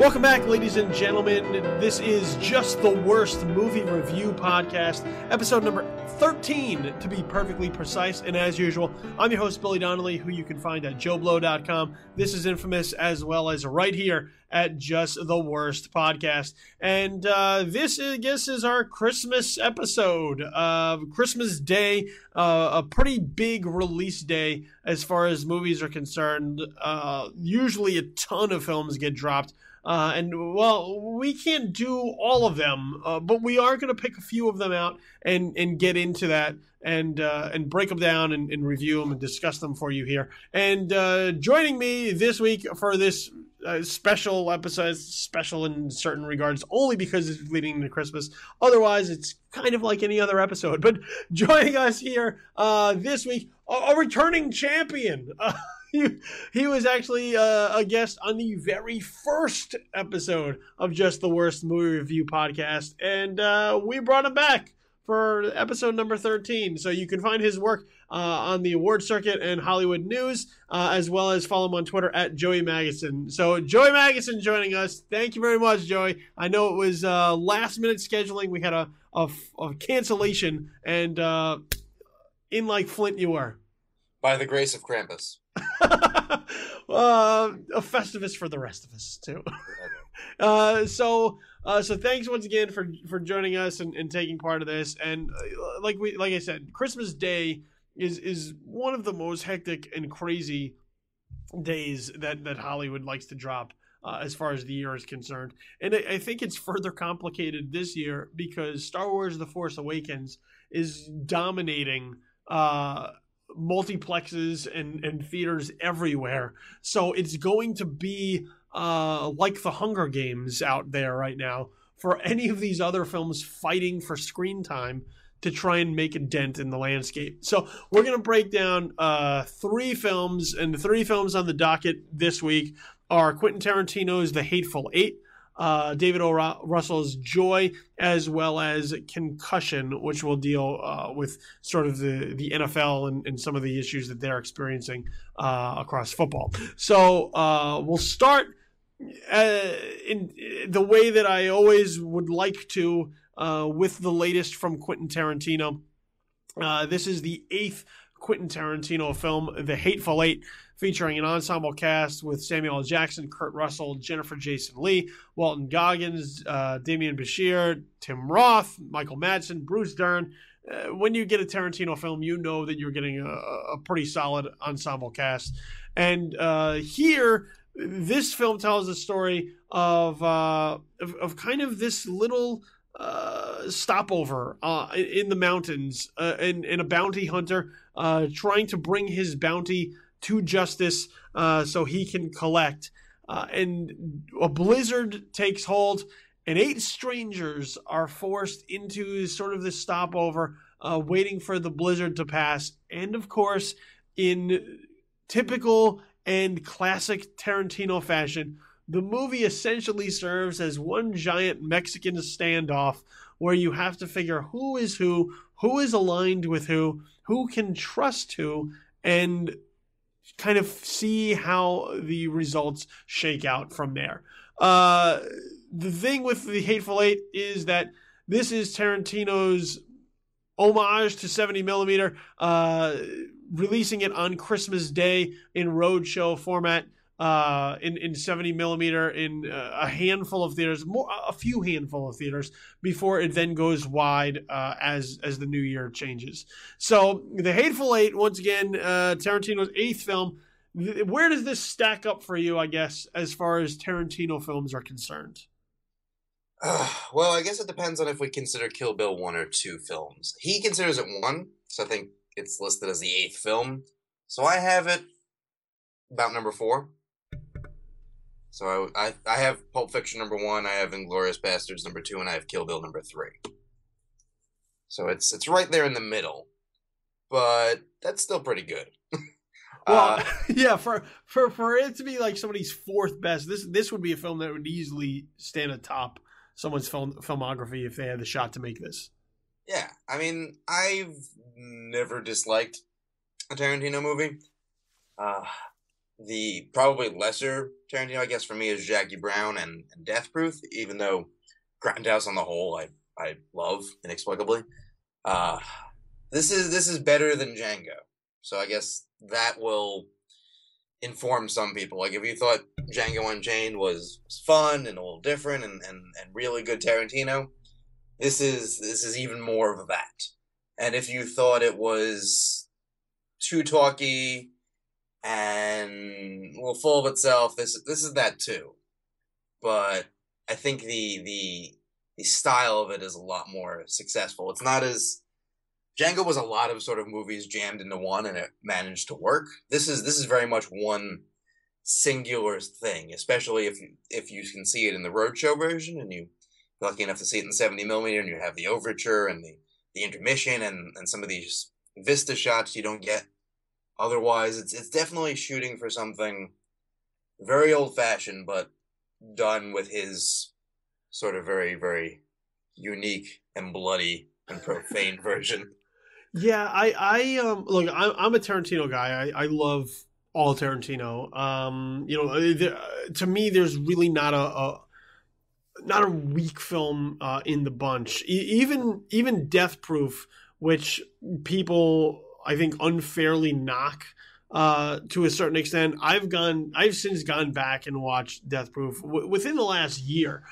Welcome back, ladies and gentlemen. This is Just the Worst Movie Review Podcast, episode number 13, to be perfectly precise. And as usual, I'm your host, Billy Donnelly, who you can find at joeblow.com. This is Infamous, as well as right here at Just the Worst Podcast. And this, I guess, is our Christmas episode. Christmas Day, a pretty big release day as far as movies are concerned. Usually a ton of films get dropped. And well, we can't do all of them, but we are going to pick a few of them out and get into that and break them down and review them and discuss them for you here. And joining me this week for this special episode, special in certain regards, only because it's leading into Christmas. Otherwise, it's kind of like any other episode. But joining us here this week, a returning champion. He was actually a guest on the very first episode of Just the Worst Movie Review Podcast, and we brought him back for episode number 13. So you can find his work on the award circuit and Hollywood News, as well as follow him on Twitter at Joey Magidson. So Joey Magidson joining us. Thank you very much, Joey. I know it was last-minute scheduling. We had a cancellation, and in like Flint you were. By the grace of Krampus. A Festivus for the rest of us too. So thanks once again for joining us and taking part of this. And like I said, Christmas Day is one of the most hectic and crazy days that Hollywood likes to drop as far as the year is concerned. And I think it's further complicated this year because Star Wars: The Force Awakens is dominating multiplexes and theaters everywhere. So it's going to be like the Hunger Games out there right now for any of these other films fighting for screen time to try and make a dent in the landscape. So we're going to break down three films, and the three films on the docket this week are Quentin Tarantino's The Hateful Eight, David O. Russell's Joy, as well as Concussion, which will deal with sort of the NFL and some of the issues that they're experiencing across football. So we'll start in the way that I always would like to with the latest from Quentin Tarantino. This is the 8th Quentin Tarantino film, The Hateful Eight, featuring an ensemble cast with Samuel L. Jackson, Kurt Russell, Jennifer Jason Leigh, Walton Goggins, Damian Bashir, Tim Roth, Michael Madsen, Bruce Dern. When you get a Tarantino film, you know that you're getting a pretty solid ensemble cast. And here, this film tells the story of kind of this little stopover in the mountains, and a bounty hunter trying to bring his bounty to justice so he can collect. And a blizzard takes hold, and 8 strangers are forced into sort of this stopover, waiting for the blizzard to pass. And of course, in typical and classic Tarantino fashion, the movie essentially serves as one giant Mexican standoff where you have to figure who is aligned with who can trust who, and kind of see how the results shake out from there. The thing with The Hateful Eight is that this is Tarantino's homage to 70mm, releasing it on Christmas Day in roadshow format, in 70mm in a handful of theaters, a few handful of theaters, before it then goes wide as the new year changes. So The Hateful Eight, once again, Tarantino's 8th film. Where does this stack up for you, I guess, as far as Tarantino films are concerned? Well, I guess it depends on if we consider Kill Bill 1 or 2 films. He considers it 1, so I think it's listed as the 8th film. So I have it about number 4. So I have Pulp Fiction number 1, I have Inglourious Basterds number 2, and I have Kill Bill number 3. So it's right there in the middle, but that's still pretty good. Well, yeah, for it to be like somebody's 4th best, this would be a film that would easily stand atop someone's filmography if they had the shot to make this. Yeah, I mean, I've never disliked a Tarantino movie. The probably lesser Tarantino, I guess, for me is Jackie Brown and Death Proof, even though Grindhouse on the whole I love inexplicably. Uh, this is better than Django, so I guess that will inform some people. Like if you thought Django Unchained was fun and a little different and really good Tarantino, this is even more of that. And if you thought it was too talky and a little full of itself, this is that too. But I think the style of it is a lot more successful. It's not as Django was a lot of sort of movies jammed into one, and it managed to work. This is very much one singular thing, especially if you can see it in the roadshow version, and you're lucky enough to see it in 70mm, and you have the overture and the intermission and some of these vista shots you don't get otherwise. It's definitely shooting for something very old fashioned, but done with his sort of very, very unique and bloody and profane version. Yeah, look, I'm a Tarantino guy. I love all Tarantino. To me, there's really not a weak film in the bunch. Even Death Proof, which people I think unfairly knock to a certain extent. I've since gone back and watched Death Proof within the last year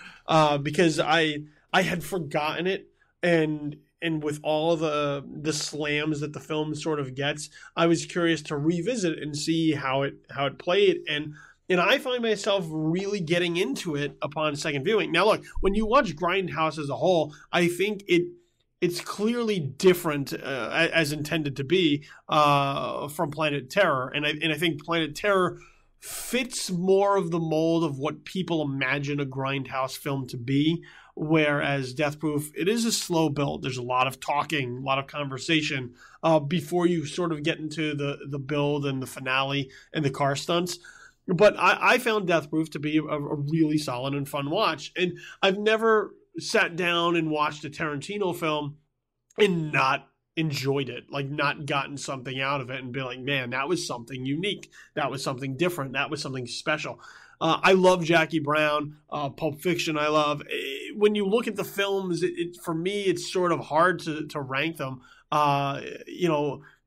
because I had forgotten it, and with all the slams that the film sort of gets, I was curious to revisit it and see how it played, and I find myself really getting into it upon second viewing. Now, look, when you watch Grindhouse as a whole, I think it's clearly different as intended to be from Planet Terror, and I think Planet Terror fits more of the mold of what people imagine a Grindhouse film to be, whereas Death Proof, it is a slow build. There's a lot of talking, a lot of conversation before you sort of get into the build and the finale and the car stunts. But I found Death Proof to be a really solid and fun watch. And I've never sat down and watched a Tarantino film and not enjoyed it, like not gotten something out of it and be like, man, that was something unique. That was something different. That was something special. I love Jackie Brown, Pulp Fiction I love. When you look at the films, for me, it's sort of hard to rank them,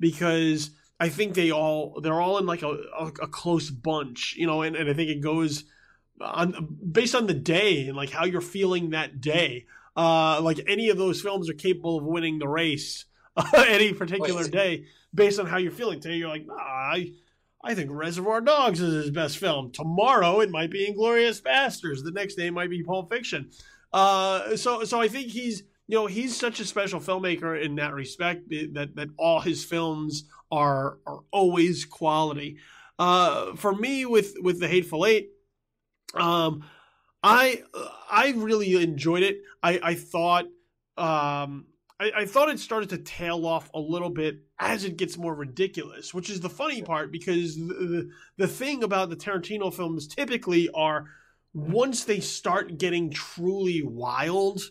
because I think they're all in like a close bunch, and I think it goes based on the day and like how you're feeling that day. Like any of those films are capable of winning the race any particular day based on how you're feeling. Today you're like, I think Reservoir Dogs is his best film. Tomorrow it might be Inglourious Basterds. The next day it might be Pulp Fiction. So I think he's such a special filmmaker in that respect that all his films are always quality. For me, with the Hateful Eight, I really enjoyed it. I thought I thought it started to tail off a little bit as it gets more ridiculous, which is the funny part, because the thing about the Tarantino films typically are once they start getting truly wild,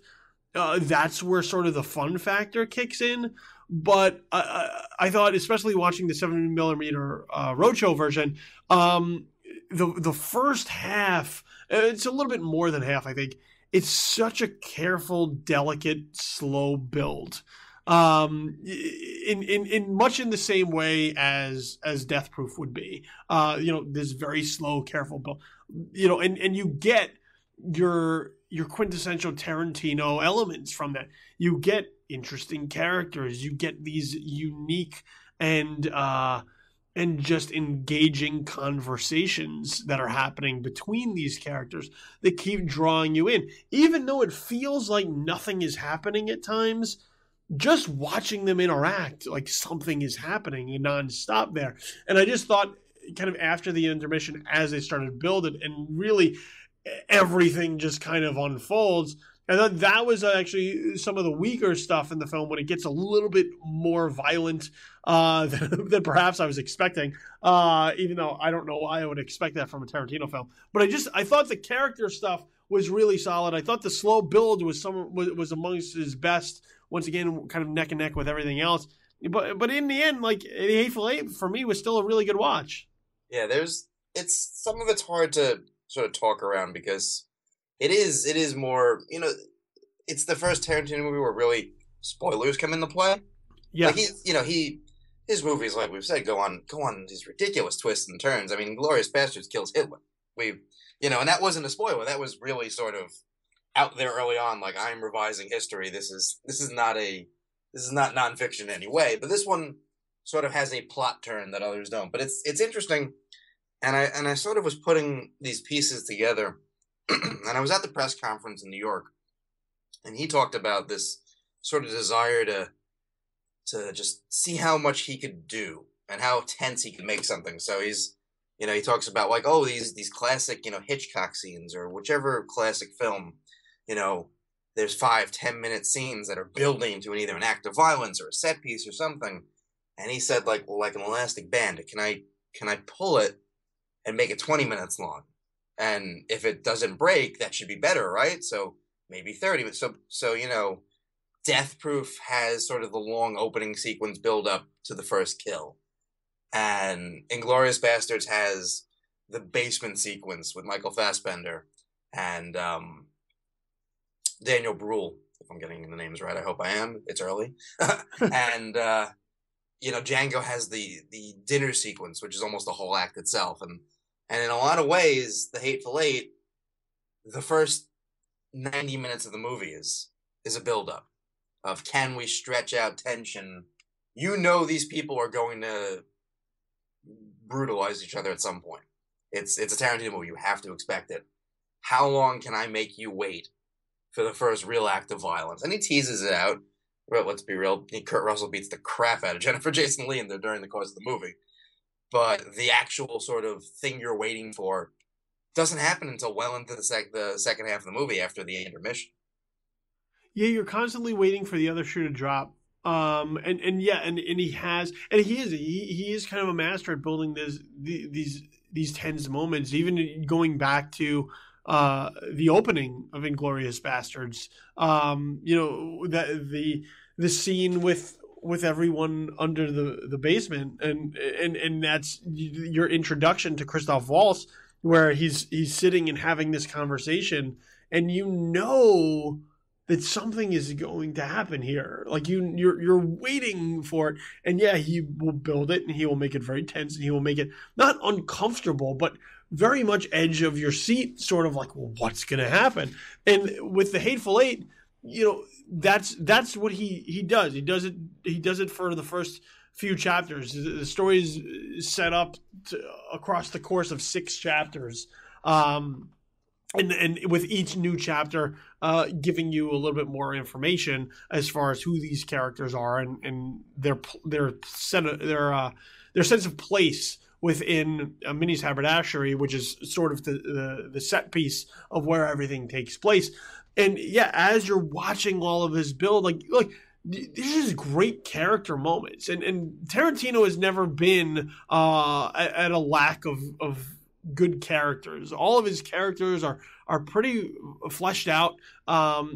that's where sort of the fun factor kicks in. But I thought, especially watching the 70mm roadshow version, the first half, it's a little bit more than half, I think. It's such a careful, delicate, slow build. In much in the same way as Death Proof would be. This very slow, careful build. And you get your quintessential Tarantino elements from that. You get interesting characters. You get these unique and just engaging conversations that are happening between these characters that keep drawing you in. Even though it feels like nothing is happening at times, just watching them interact, like something is happening nonstop there. And I just thought, kind of after the intermission, as they started building, and really everything just kind of unfolds. And then that was actually some of the weaker stuff in the film when it gets a little bit more violent than perhaps I was expecting, even though I don't know why I would expect that from a Tarantino film. But I thought the character stuff was really solid. I thought the slow build was amongst his best. Once again, kind of neck and neck with everything else. But in the end, like, The Hateful Eight for me was still a really good watch. Yeah, there's it's some of it's hard to sort of talk around because it is more, it's the first Tarantino movie where really spoilers come into play. Yeah. Like his movies, like we've said, go on these ridiculous twists and turns. I mean, Glorious Bastards kills Hitler. And that wasn't a spoiler. That was really sort of out there early on. Like, I'm revising history. This is not nonfiction in any way. But this one sort of has a plot turn that others don't. But it's interesting. And I sort of was putting these pieces together, and I was at the press conference in New York, and he talked about this sort of desire to just see how much he could do and how tense he could make something. So he talks about like, oh, these classic, Hitchcock scenes or whichever classic film, there's 5-10 minute scenes that are building to either an act of violence or a set piece or something. And he said, like, well, like an elastic band, can I pull it and make it 20 minutes long? And if it doesn't break, that should be better, right? So maybe 30. But so Death Proof has sort of the long opening sequence build up to the first kill. And Inglourious Bastards has the basement sequence with Michael Fassbender and Daniel Bruhl, if I'm getting the names right. I hope I am. It's early. And Django has the dinner sequence, which is almost the whole act itself. And in a lot of ways, The Hateful Eight, the first 90 minutes of the movie is a build-up of, can we stretch out tension? These people are going to brutalize each other at some point. It's a Tarantino movie. You have to expect it. How long can I make you wait for the first real act of violence? And he teases it out. Well, let's be real. Kurt Russell beats the crap out of Jennifer Jason Leigh during the course of the movie. But the actual sort of thing you're waiting for doesn't happen until well into the second half of the movie after the intermission. Yeah, you're constantly waiting for the other shoe to drop. And he is kind of a master at building these tense moments, even going back to the opening of Inglourious Bastards. The scene with everyone under the basement, and that's your introduction to Christoph Waltz, where he's sitting and having this conversation, and that something is going to happen here. Like you're waiting for it, and yeah, he will build it, and he will make it very tense, and he will make it not uncomfortable, but very much edge of your seat, sort of like, well, what's going to happen? And with The Hateful Eight, that's what he does. He does it for the first few chapters. The story is set up across the course of 6 chapters. And with each new chapter, giving you a little bit more information as far as who these characters are and their sense of place within Minnie's haberdashery, which is sort of the set piece of where everything takes place. And yeah, as you're watching all of this build, like this is great character moments, and Tarantino has never been at a lack of good characters. All of his characters are pretty fleshed out.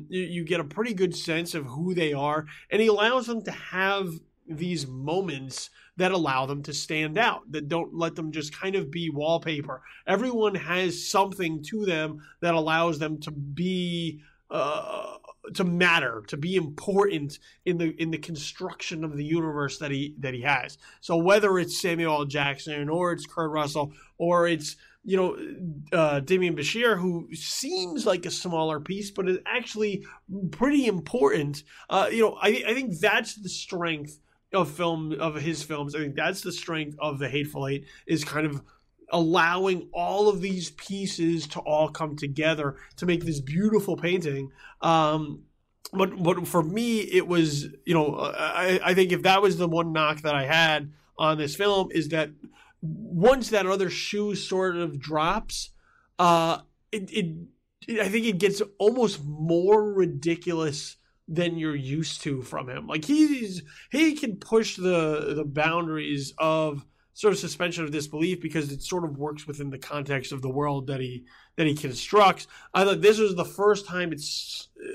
You get a pretty good sense of who they are, and he allows them to have these moments that allow them to stand out, that don't let them just kind of be wallpaper. Everyone has something to them that allows them to be to matter, to be important in the construction of the universe that he has. So whether it's Samuel L. Jackson or it's Kurt Russell or it's Damian Bashir, who seems like a smaller piece but is actually pretty important. I think that's the strength of his films. I think that's the strength of The Hateful Eight, is kind of allowing all of these pieces to all come together to make this beautiful painting. But for me, it was, I think if that was the one knock that I had on this film, is that once that other shoe sort of drops, I think it gets almost more ridiculous than you're used to from him. Like he can push the boundaries of sort of suspension of disbelief because it sort of works within the context of the world that he constructs. I thought this was the first time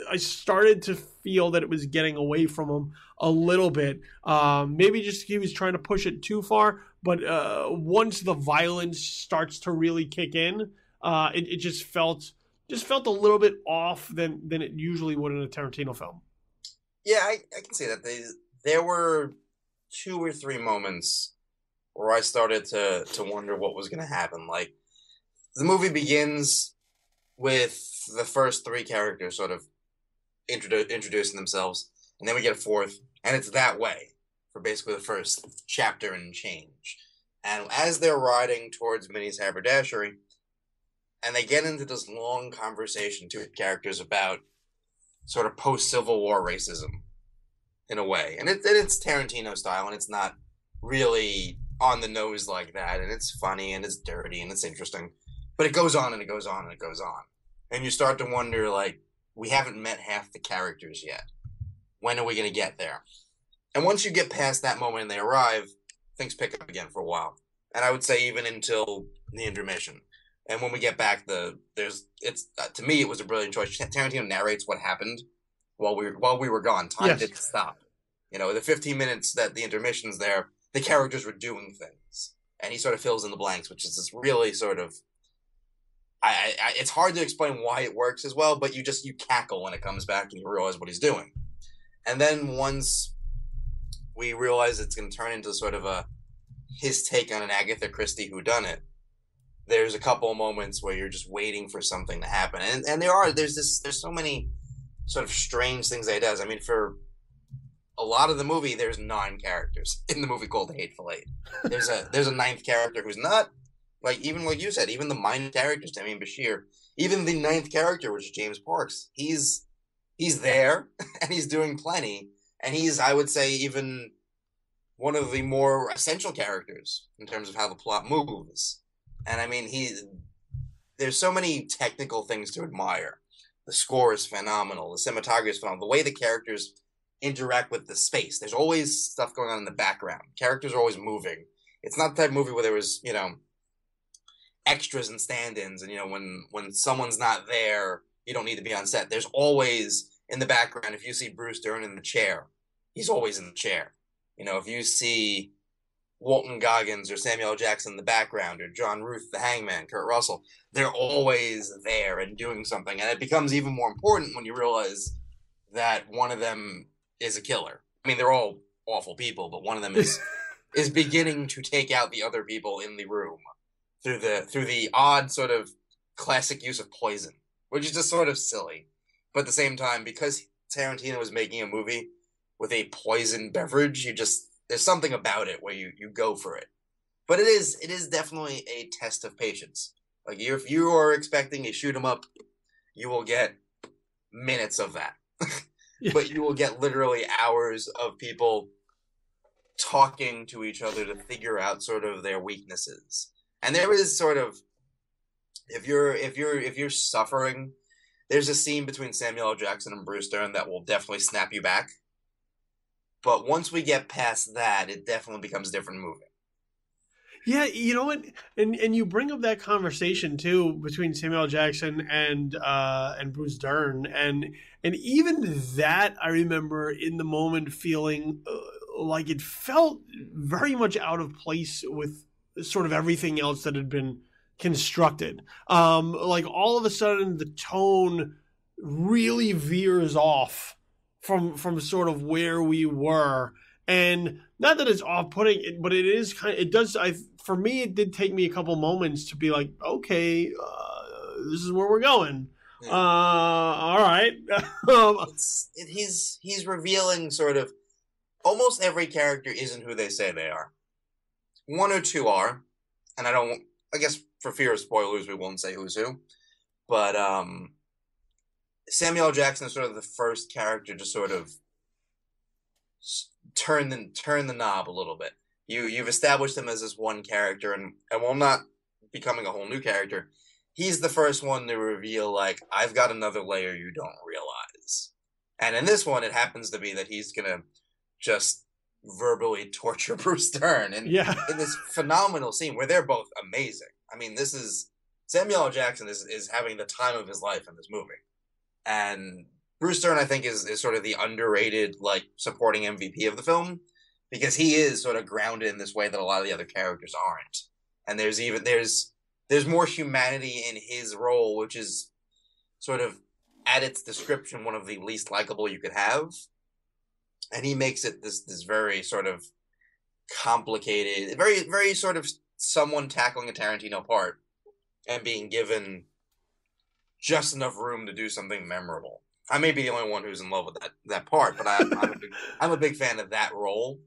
I started to feel that it was getting away from him a little bit. Maybe just he was trying to push it too far, but once the violence starts to really kick in, it just felt a little bit off than it usually would in a Tarantino film. Yeah, I can see that. There were 2 or 3 moments where I started to wonder what was going to happen. Like, the movie begins with the first 3 characters sort of introducing themselves, and then we get a 4th, and it's that way for basically the first chapter and change. And as they're riding towards Minnie's haberdashery, and they get into this long conversation, 2 characters, about sort of post-Civil War racism, in a way. And it's Tarantino style, and it's not really on the nose like that, and it's funny, and it's dirty, and it's interesting. But it goes on, and it goes on, and it goes on. And you start to wonder, like, we haven't met half the characters yet. When are we going to get there? And once you get past that moment and they arrive, things pick up again for a while. And I would say even until the intermission. And when we get back, to me, it was a brilliant choice. Tarantino narrates what happened while we were gone. Time didn't stop. The 15 minutes that the intermission's there, the characters were doing things, and he sort of fills in the blanks, which is this really sort of. It's hard to explain why it works as well, but you cackle when it comes back and you realize what he's doing. And then once we realize it's going to turn into sort of his take on an Agatha Christie whodunit, there's a couple of moments where you're just waiting for something to happen. And there's so many sort of strange things that he does. I mean, for a lot of the movie, there's 9 characters in the movie called The Hateful Eight. There's a 9th character who's not, even like you said, even the minor characters, I mean, Bashir, even the 9th character, which is James Parks, he's there, and he's doing plenty, and he's, I would say, even one of the more essential characters in terms of how the plot moves. And I mean, there's so many technical things to admire. The score is phenomenal. The cinematography is phenomenal. The way the characters interact with the space. There's always stuff going on in the background. Characters are always moving. It's not the type of movie where there was, extras and stand-ins. And, when someone's not there, you don't need to be on set. There's always, in the background, if you see Bruce Dern in the chair, he's always in the chair. If you see Walton Goggins or Samuel L. Jackson in the background, or John Ruth, the hangman, Kurt Russell, they're always there and doing something. And it becomes even more important when you realize that one of them is a killer. I mean, they're all awful people, but one of them is beginning to take out the other people in the room through the odd sort of classic use of poison, which is just sort of silly. But at the same time, because Tarantino is making a movie with a poison beverage, there's something about it where you go for it. But it is definitely a test of patience. Like, if you are expecting a shoot 'em up, you will get minutes of that. But you will get literally hours of people talking to each other to figure out sort of their weaknesses. And there is sort of, if you're suffering, there's a scene between Samuel L. Jackson and Bruce Dern that will definitely snap you back. But once we get past that, it definitely becomes a different movie. Yeah, you know what? And you bring up that conversation too between Samuel L. Jackson and Bruce Dern, and even that I remember in the moment feeling like it felt very much out of place with sort of everything else that had been constructed. Like, all of a sudden the tone really veers off from sort of where we were. And not that it's off-putting, but it is for me, it did take me a couple moments to be like, okay, this is where we're going. Yeah. All right. He's revealing sort of almost every character isn't who they say they are. 1 or 2 are, and I guess for fear of spoilers, we won't say who's who. But Samuel L. Jackson is sort of the first character to sort of turn the knob a little bit. You've established him as this one character, and while not becoming a whole new character, he's the first one to reveal, like, I've got another layer you don't realize. And in this one, it happens to be that he's gonna just verbally torture Bruce Dern Yeah. in this phenomenal scene where they're both amazing. I mean, this is Samuel L. Jackson is having the time of his life in this movie, and Bruce Dern, I think, is sort of the underrated like supporting MVP of the film because he is sort of grounded in this way that a lot of the other characters aren't. And there's more humanity in his role, which is sort of at its description one of the least likable you could have. And he makes it this very sort of complicated, very very sort of someone tackling a Tarantino part and being given just enough room to do something memorable. I may be the only one who's in love with that part, but I'm a big fan of that role,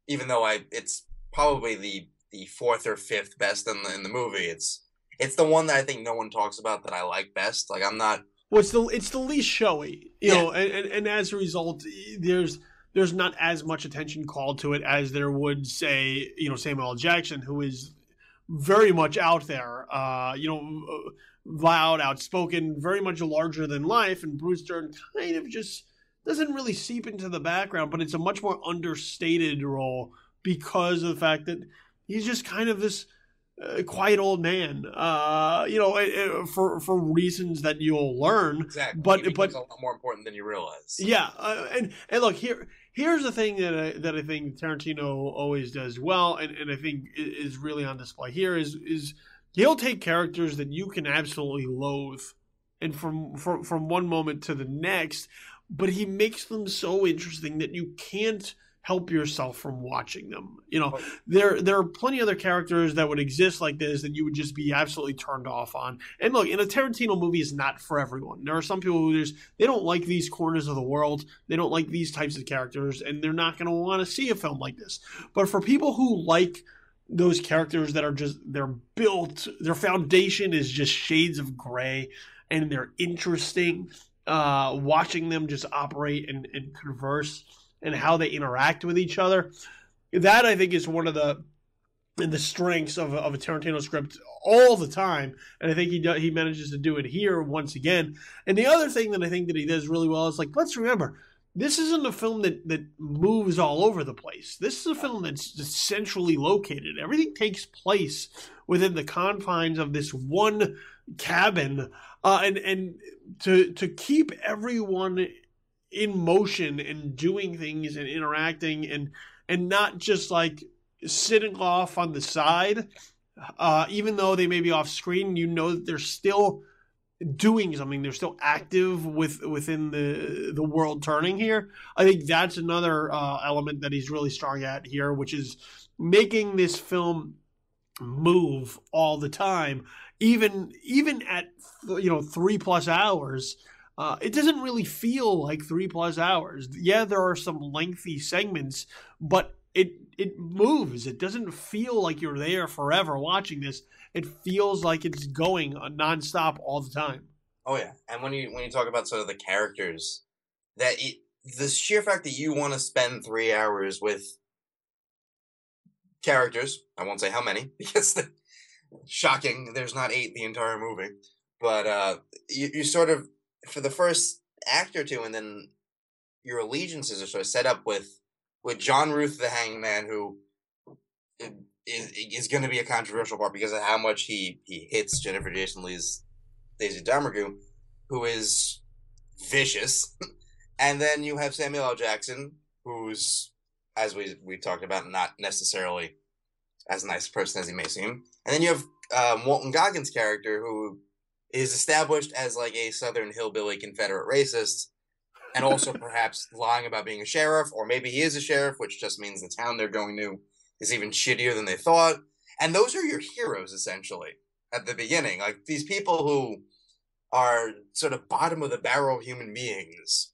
even though it's probably the fourth or fifth best in the movie. It's the one that I think no one talks about that I like best. Like I'm not. Well, it's the least showy, you know, and as a result, there's not as much attention called to it as there would say, you know, Samuel L. Jackson, who is very much out there, you know, loud, outspoken, very much larger than life, and Bruce Dern kind of just doesn't really seep into the background, but it's a much more understated role because of the fact that he's just kind of this quiet old man, you know, for reasons that you'll learn. Exactly. But a lot more important than you realize. Yeah, and look here's the thing that I think Tarantino always does well, and I think is really on display here is he'll take characters that you can absolutely loathe, and from one moment to the next, but he makes them so interesting that you can't help yourself from watching them. You know, there are plenty of other characters that would exist like this that you would just be absolutely turned off on. And look, in a Tarantino movie is not for everyone. There are some people who they don't like these corners of the world. They don't like these types of characters, and they're not going to want to see a film like this. But for people who like those characters that are just, they're built, their foundation is just shades of gray, and they're interesting, watching them just operate and converse and how they interact with each other. That, I think, is one of the strengths of a Tarantino script all the time, and I think he manages to do it here once again. And the other thing that I think that he does really well is, like, let's remember, this isn't a film that moves all over the place. This is a film that's just centrally located. Everything takes place within the confines of this one cabin, and to keep everyone in motion and doing things and interacting and not just like sitting off on the side, even though they may be off screen, you know that they're still doing something. They're still active within the world turning here. I think that's another element that he's really strong at here, which is making this film move all the time, even at 3+ hours. It doesn't really feel like 3+ hours. Yeah, there are some lengthy segments, but it moves. It doesn't feel like you're there forever watching this. It feels like it's going nonstop all the time. Oh yeah, and when you talk about sort of the characters, the sheer fact that you want to spend 3 hours with characters, I won't say how many because shocking, there's not 8 the entire movie, but you sort of, for the first act or two, and then your allegiances are sort of set up with John Ruth the Hangman, who is going to be a controversial part because of how much he hits Jennifer Jason Leigh's Daisy Domergue, who is vicious. And then you have Samuel L. Jackson, who's, as we talked about, not necessarily as nice a person as he may seem. And then you have Walton Goggins' character, who is established as like a Southern hillbilly Confederate racist, and also perhaps lying about being a sheriff, or maybe he is a sheriff, which just means the town they're going to is even shittier than they thought. And those are your heroes, essentially, at the beginning. Like, these people who are sort of bottom of the barrel human beings.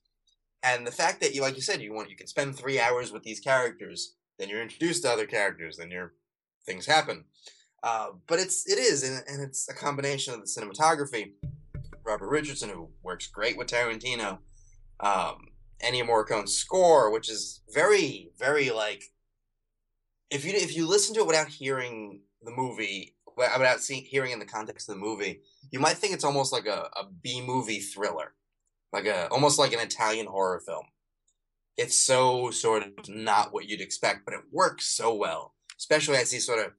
And the fact that, like you said, you can spend 3 hours with these characters, then you're introduced to other characters, then things happen. But it is, and it's a combination of the cinematography. Robert Richardson, who works great with Tarantino, Ennio Morricone's score, which is very, very, like, if you listen to it without hearing the movie, without hearing in the context of the movie, you might think it's almost like a B-movie thriller, almost like an Italian horror film. it's so sort of not what you'd expect, but it works so well, especially as he's sort of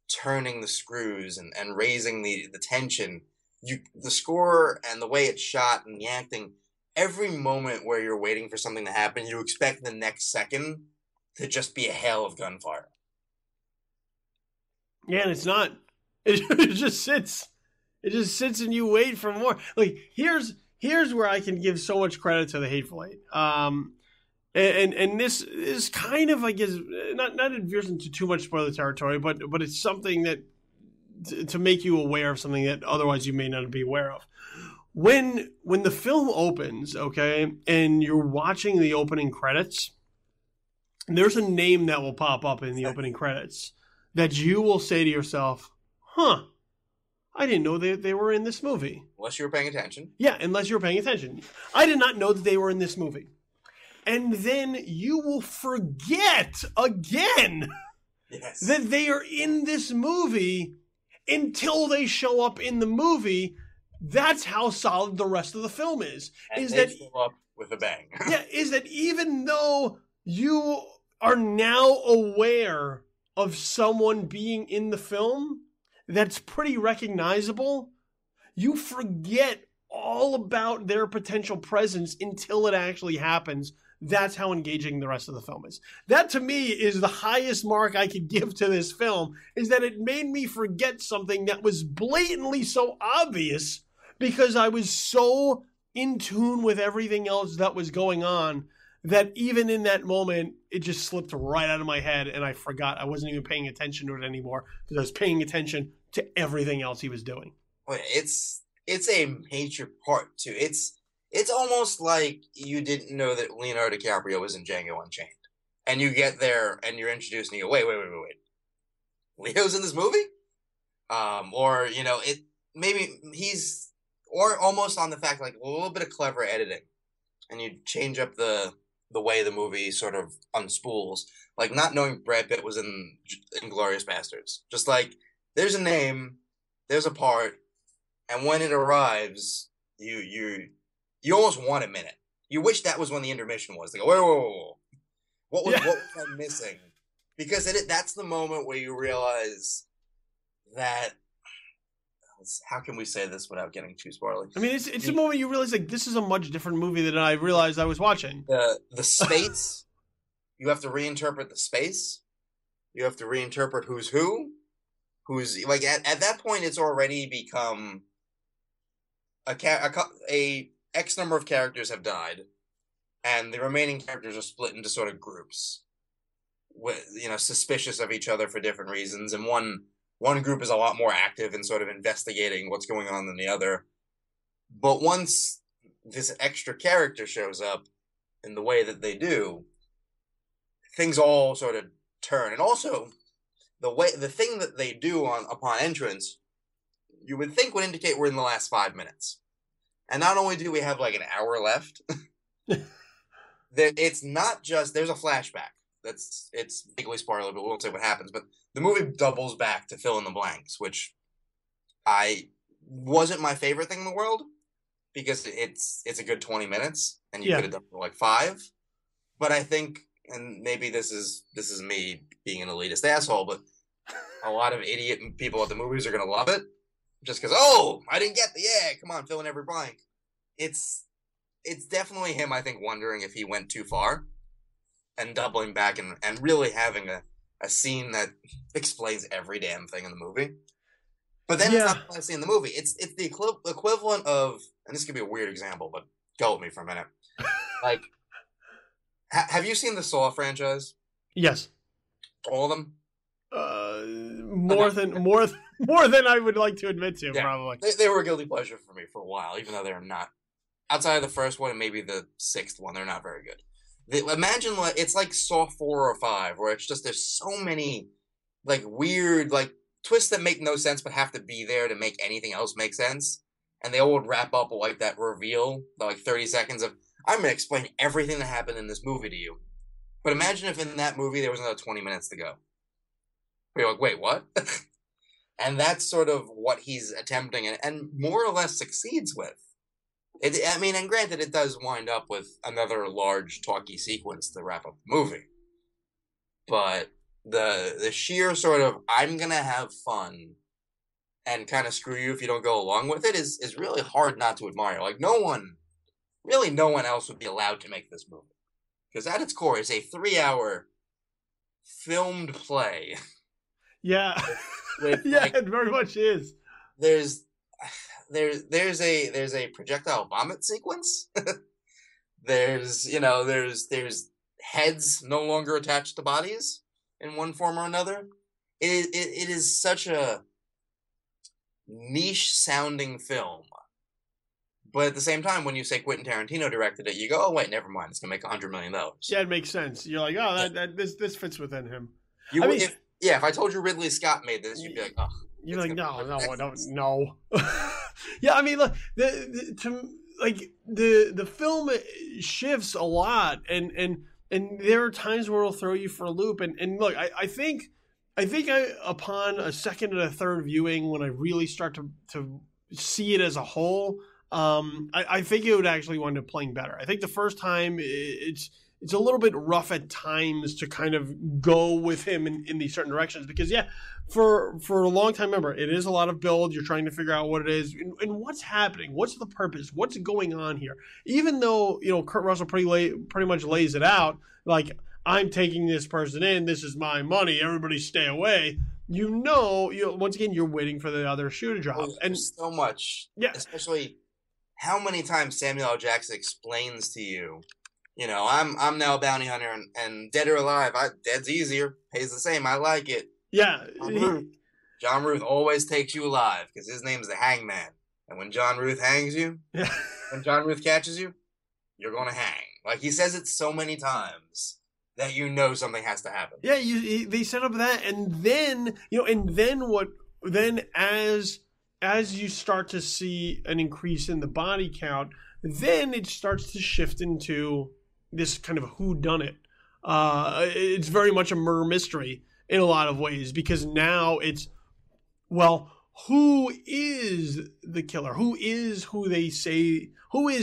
turning the screws and raising the tension. The score and the way it's shot and the acting, every moment where you're waiting for something to happen, you expect the next second to just be a hail of gunfire. Yeah, and it's not. It just sits. It just sits and you wait for more. Like here's where I can give so much credit to the Hateful Eight. And this is kind of, I guess, not adveres into too much spoiler territory, but it's something that to make you aware of something that otherwise you may not be aware of. When the film opens, okay, and you're watching the opening credits, there's a name that will pop up in the opening credits that you will say to yourself, "Huh, I didn't know they were in this movie." Unless you were paying attention. Yeah, unless you were paying attention. I did not know that they were in this movie. And then you will forget again that they are in this movie until they show up in the movie. That's how solid the rest of the film is. And they show up with a bang. Yeah, is that even though you are now aware of someone being in the film that's pretty recognizable, you forget all about their potential presence until it actually happens. That's how engaging the rest of the film is. That, to me, is the highest mark I could give to this film, is that it made me forget something that was blatantly so obvious because I was so in tune with everything else that was going on that even in that moment, it just slipped right out of my head and I forgot. I wasn't even paying attention to it anymore because I was paying attention to everything else he was doing. It's a major part, too. It's almost like you didn't know that Leonardo DiCaprio was in Django Unchained. And you get there and you're introduced and you go, wait. Leo's in this movie? Or, maybe he's, or almost on the fact, like, a little bit of clever editing. And you change up the way the movie sort of unspools. Like, not knowing Brad Pitt was in Inglourious Bastards. Just like, there's a name, there's a part, and when it arrives, you almost want a minute. You wish that was when the intermission was. They go, whoa. What was I missing? Because that's the moment where you realize that, how can we say this without getting too spoilery? I mean, it's the moment you realize, like, this is a much different movie than I realized I was watching. The space, you have to reinterpret the space. You have to reinterpret who's who. Who's, like, at that point, it's already become a X number of characters have died, and the remaining characters are split into sort of groups, with, suspicious of each other for different reasons, and one group is a lot more active in sort of investigating what's going on than the other. But once this extra character shows up in the way that they do, things all sort of turn. And also, the thing that they do upon entrance, you would think would indicate we're in the last 5 minutes. And not only do we have like an hour left, it's not just, there's a flashback. It's legally spoiler, but we won't say what happens. But the movie doubles back to fill in the blanks, which wasn't my favorite thing in the world, because it's a good 20 minutes, and you could have done it for like 5. But I think, and maybe this is me being an elitist asshole, but a lot of idiot people at the movies are gonna love it. Just because, I didn't get come on, fill in every blank. It's definitely him, I think, wondering if he went too far and doubling back and really having a scene that explains every damn thing in the movie. But then it's not the last scene in the movie. It's the equivalent of, and this could be a weird example, but go with me for a minute. Like, have you seen the Saw franchise? Yes. All of them? More than I would like to admit to, probably. They were a guilty pleasure for me for a while, even though they're not. Outside of the first one and maybe the 6th one, they're not very good. Imagine, it's like Saw 4 or 5, where it's just, there's so many, like, weird, like, twists that make no sense but have to be there to make anything else make sense. And they all would wrap up with, like, that reveal, like 30 seconds of, I'm going to explain everything that happened in this movie to you. But imagine if in that movie there was another 20 minutes to go. You're like, wait, what? And that's sort of what he's attempting and more or less succeeds with. I mean, and granted, it does wind up with another large talky sequence to wrap up the movie. But the sheer sort of I'm gonna have fun and kind of screw you if you don't go along with it is really hard not to admire. Like no one else would be allowed to make this movie. Because at its core, it's a 3-hour filmed play. Yeah. With, yeah, like, it very much is. There's a projectile vomit sequence. there's heads no longer attached to bodies in one form or another. It is such a niche sounding film. But at the same time, when you say Quentin Tarantino directed it, you go, oh, wait, never mind. It's going to make $100 million. Yeah, it makes sense. You're like, oh, this fits within him. If I told you Ridley Scott made this, you'd be like, oh. You're like, no, I don't know. Yeah, I mean, look, the film shifts a lot, and there are times where it'll throw you for a loop. And look, I think upon a second and a third viewing, when I really start to see it as a whole, I think it would actually wind up playing better. I think the first time it's a little bit rough at times to kind of go with him in these certain directions because for a long time, remember, it is a lot of build. You're trying to figure out what it is and what's happening, what's the purpose, what's going on here. Even though Kurt Russell pretty much lays it out, like I'm taking this person in, this is my money, everybody stay away. Once again, you're waiting for the other shoe to drop. Oh, and so much, especially. How many times Samuel L. Jackson explains to you, I'm now a bounty hunter and dead or alive, dead's easier, pays the same, I like it. Yeah. John Ruth always takes you alive because his name's the Hangman. And when John Ruth hangs you, when John Ruth catches you, you're going to hang. Like he says it so many times that something has to happen. Yeah, they set up that and then, as you start to see an increase in the body count, then it starts to shift into this kind of whodunit. It's very much a murder mystery in a lot of ways because now it's, well, who is the killer? Who is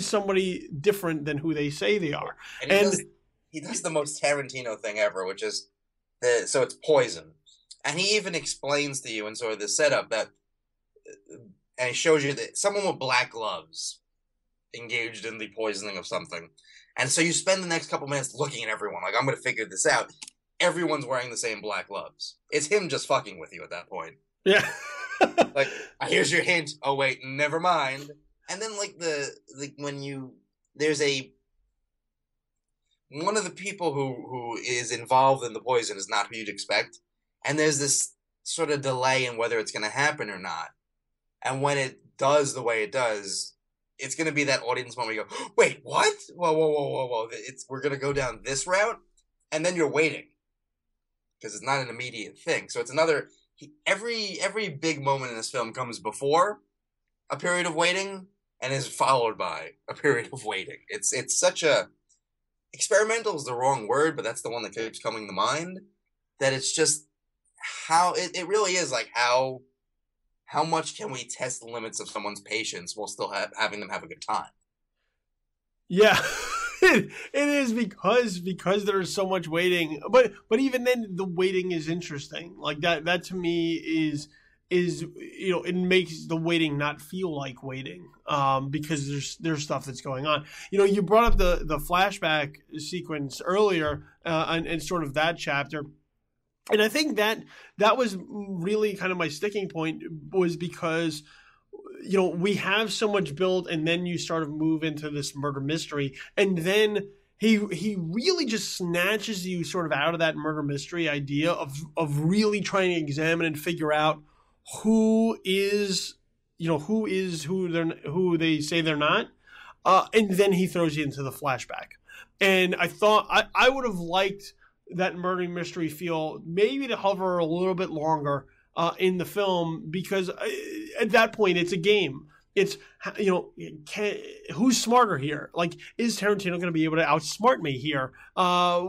somebody different than who they say they are? And he does the most Tarantino thing ever, which is, so it's poison. And he even explains to you in sort of the setup that, and it shows you that someone with black gloves engaged in the poisoning of something. And so you spend the next couple minutes looking at everyone, like, I'm going to figure this out. Everyone's wearing the same black gloves. It's him just fucking with you at that point. Yeah. Like, here's your hint. Oh, wait, never mind. And then, one of the people who is involved in the poison is not who you'd expect. And there's this sort of delay in whether it's going to happen or not. And when it does the way it does, it's going to be that audience moment where you go, wait, what? Whoa. We're going to go down this route? And then you're waiting. Because it's not an immediate thing. So it's another... Every big moment in this film comes before a period of waiting and is followed by a period of waiting. It's such a... Experimental is the wrong word, but that's the one that keeps coming to mind. That it's just how... It really is like how much can we test the limits of someone's patience while still having them have a good time? Yeah, it is because there's so much waiting. But even then, the waiting is interesting. Like that to me is it makes the waiting not feel like waiting because there's stuff that's going on. You brought up the flashback sequence earlier and sort of that chapter. And I think that was really kind of my sticking point was because, we have so much build and then you sort of move into this murder mystery. And then he really just snatches you sort of out of that murder mystery idea of really trying to examine and figure out who they say they're not. And then he throws you into the flashback. And I thought I would have liked that murder mystery feel maybe to hover a little bit longer in the film because at that point it's a game It's, who's smarter here? Like, is Tarantino going to be able to outsmart me here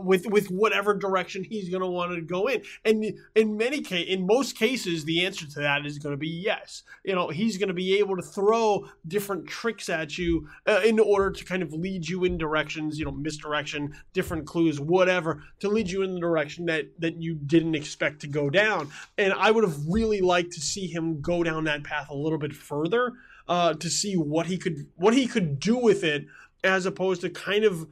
with whatever direction he's going to want to go in? And in most cases, the answer to that is going to be yes. He's going to be able to throw different tricks at you in order to kind of lead you in directions, misdirection, different clues, whatever, to lead you in the direction that you didn't expect to go down. And I would have really liked to see him go down that path a little bit further, to see what he could do with it, as opposed to kind of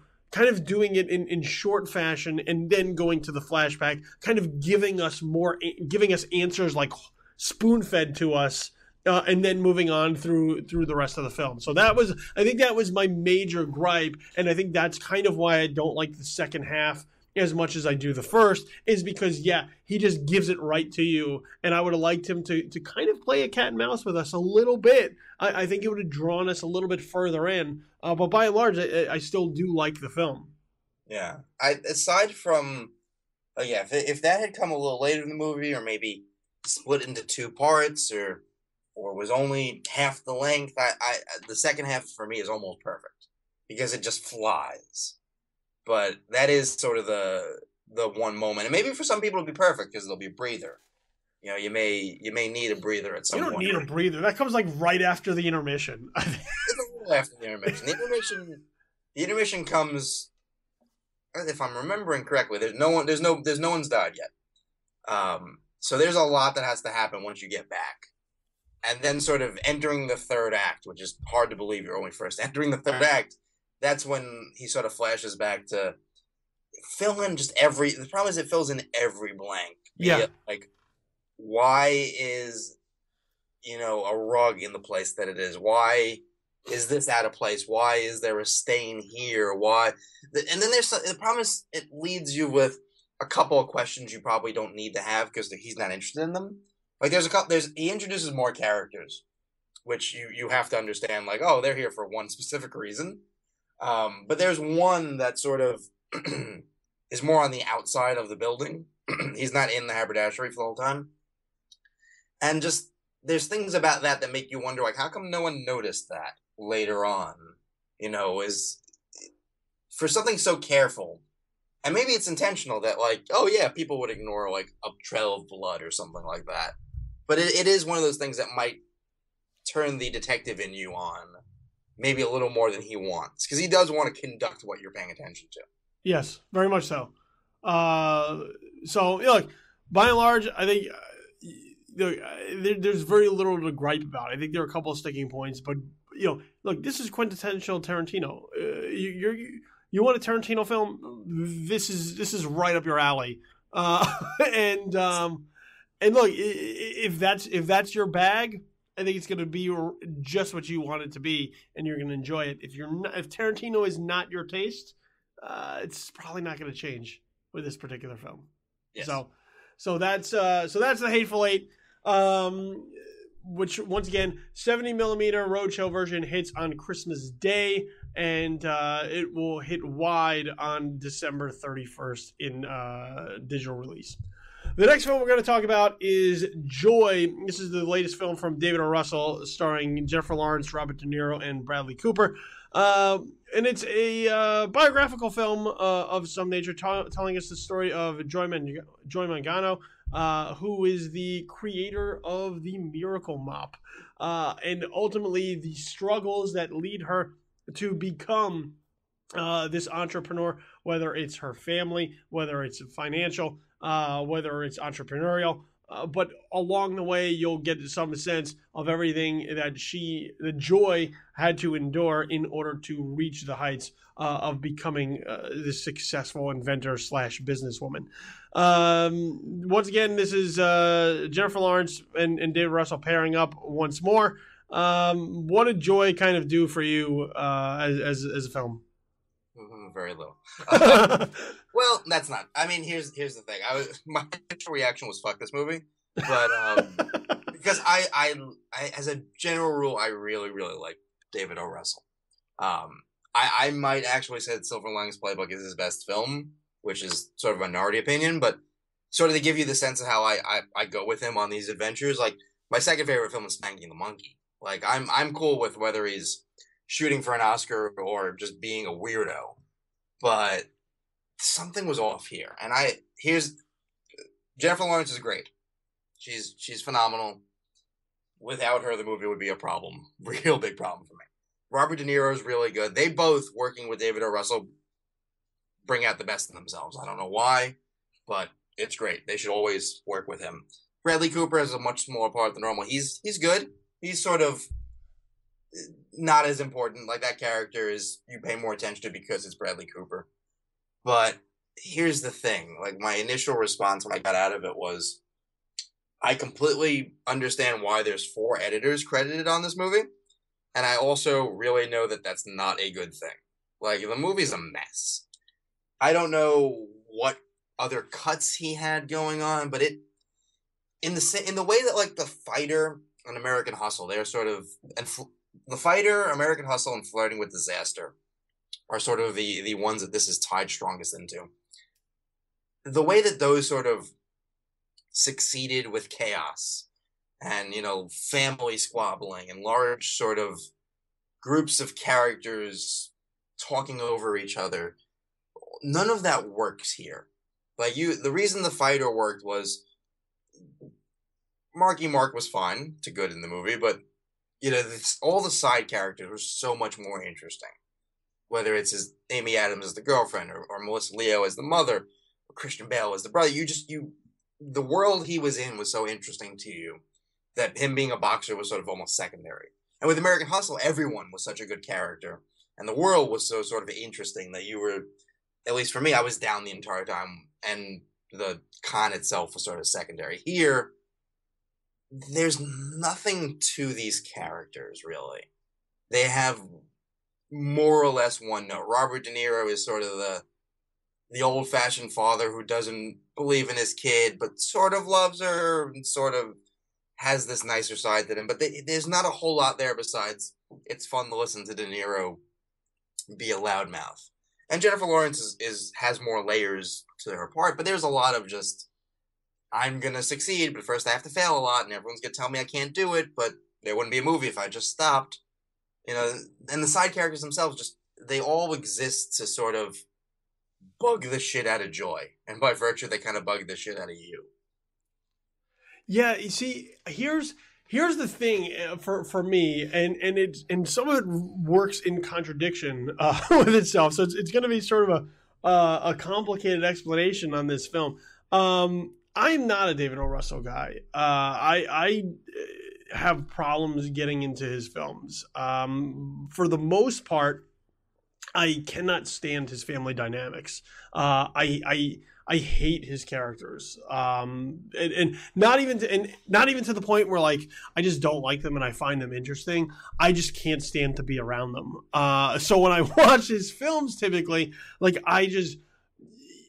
doing it in short fashion and then going to the flashback, kind of giving us answers like spoon-fed to us, and then moving on through the rest of the film. So I think that was my major gripe, and I think that's kind of why I don't like the second half as much as I do the first, is because, he just gives it right to you, and I would have liked him to kind of play a cat and mouse with us a little bit. I think it would have drawn us a little bit further in, but by and large, I still do like the film. Yeah. Aside from, if that had come a little later in the movie, or maybe split into two parts, or was only half the length, the second half for me is almost perfect, because it just flies. But that is sort of the one moment, and maybe for some people it'll be perfect because it'll be a breather. You may need a breather at some point. You don't need a breather. That comes like right after the intermission. It's a little after the intermission. The intermission comes, if I'm remembering correctly. There's no one's died yet. So there's a lot that has to happen once you get back, and then sort of entering the third act, which is hard to believe you're only first entering the third act. That's when he sort of flashes back to fill in the problem is it fills in every blank. Yeah. Like, why is, a rug in the place that it is? Why is this out of place? Why is there a stain here? Why? And then the problem is it leads you with a couple of questions you probably don't need to have because he's not interested in them. Like, he introduces more characters, which you have to understand, like, oh, they're here for one specific reason. But there's one that sort of is more on the outside of the building. He's not in the haberdashery for the whole time. And just, there's things about that make you wonder, like, how come no one noticed that later on? Is for something so careful. And maybe it's intentional that, like, oh yeah, people would ignore, like, a trail of blood or something like that. But it is one of those things that might turn the detective in you on maybe a little more than he wants, because he does want to conduct what you're paying attention to. Yes, very much so. Look, by and large, I think there's very little to gripe about. I think there are a couple of sticking points, but look, this is quintessential Tarantino. You want a Tarantino film? This is right up your alley. And look, if that's your bag, I think it's going to be just what you want it to be, and you're going to enjoy it. If Tarantino is not your taste, it's probably not going to change with this particular film. Yes. So that's the Hateful Eight, which once again, 70mm roadshow version hits on Christmas Day, and it will hit wide on December 31st in digital release. The next film we're going to talk about is Joy. This is the latest film from David O. Russell, starring Jennifer Lawrence, Robert De Niro, and Bradley Cooper. And it's a biographical film of some nature, telling us the story of Joy Mangano, who is the creator of the Miracle Mop, and ultimately the struggles that lead her to become this entrepreneur, whether it's her family, whether it's financial, whether it's entrepreneurial, but along the way you'll get some sense of everything that Joy had to endure in order to reach the heights of becoming this successful inventor / businesswoman. Once again, this is Jennifer Lawrence and David Russell pairing up once more. What did Joy kind of do for you as a film? Very little. Well, that's not. I mean, here's the thing. My initial reaction was fuck this movie, but because I as a general rule, I really like David O. Russell. I might actually say that Silver Linings Playbook is his best film, which is sort of a minority opinion, but sort of to give you the sense of how I go with him on these adventures. Like, my second favorite film is Spanky and the Monkey, Like I'm cool with whether he's shooting for an Oscar or just being a weirdo, but something was off here. And here's Jennifer Lawrence is great. She's phenomenal. Without her, the movie would be a problem, real big problem for me. Robert De Niro is really good. They both, working with David O. Russell, bring out the best in themselves. I don't know why, but it's great. They should always work with him. Bradley Cooper has a much smaller part than normal. He's good. He's sort of not as important. Like, that character is, you pay more attention to because it's Bradley Cooper. But here's the thing. Like, my initial response when I got out of it was, I completely understand why there's 4 editors credited on this movie. And I also really know that that's not a good thing. Like, the movie's a mess. I don't know what other cuts he had going on, but in the way that, like, The Fighter and American Hustle, they're sort of, The Fighter, American Hustle, and Flirting with Disaster are sort of the ones that this is tied strongest into. The way that those sort of succeeded with chaos and, family squabbling and large sort of groups of characters talking over each other, none of that works here. Like, the reason The Fighter worked was Marky Mark was fine to good in the movie, but all the side characters were so much more interesting. Whether it's Amy Adams as the girlfriend, or Melissa Leo as the mother, or Christian Bale as the brother, the world he was in was so interesting to you that him being a boxer was sort of almost secondary. And with American Hustle, everyone was such a good character, and the world was so sort of interesting that you were, at least for me, I was down the entire time, and the con itself was sort of secondary. Here, there's nothing to these characters, really. They have more or less one note. Robert De Niro is sort of the old-fashioned father who doesn't believe in his kid, but sort of loves her and sort of has this nicer side to him. But there's not a whole lot there besides it's fun to listen to De Niro be a loudmouth. And Jennifer Lawrence has more layers to her part, but there's a lot of just, I'm going to succeed, but first I have to fail a lot, and everyone's going to tell me I can't do it, but there wouldn't be a movie if I just stopped. And the side characters themselves, they all exist to sort of bug the shit out of Joy. And by virtue, they kind of bug the shit out of you. Yeah, you see, here's the thing for me, and some of it works in contradiction with itself. So it's going to be sort of a complicated explanation on this film. I'm not a David O. Russell guy. I have problems getting into his films. For the most part, I cannot stand his family dynamics. I hate his characters, and not even to the point where, like, I just don't like them and I find them interesting. I just can't stand to be around them. So when I watch his films, typically, like, I just,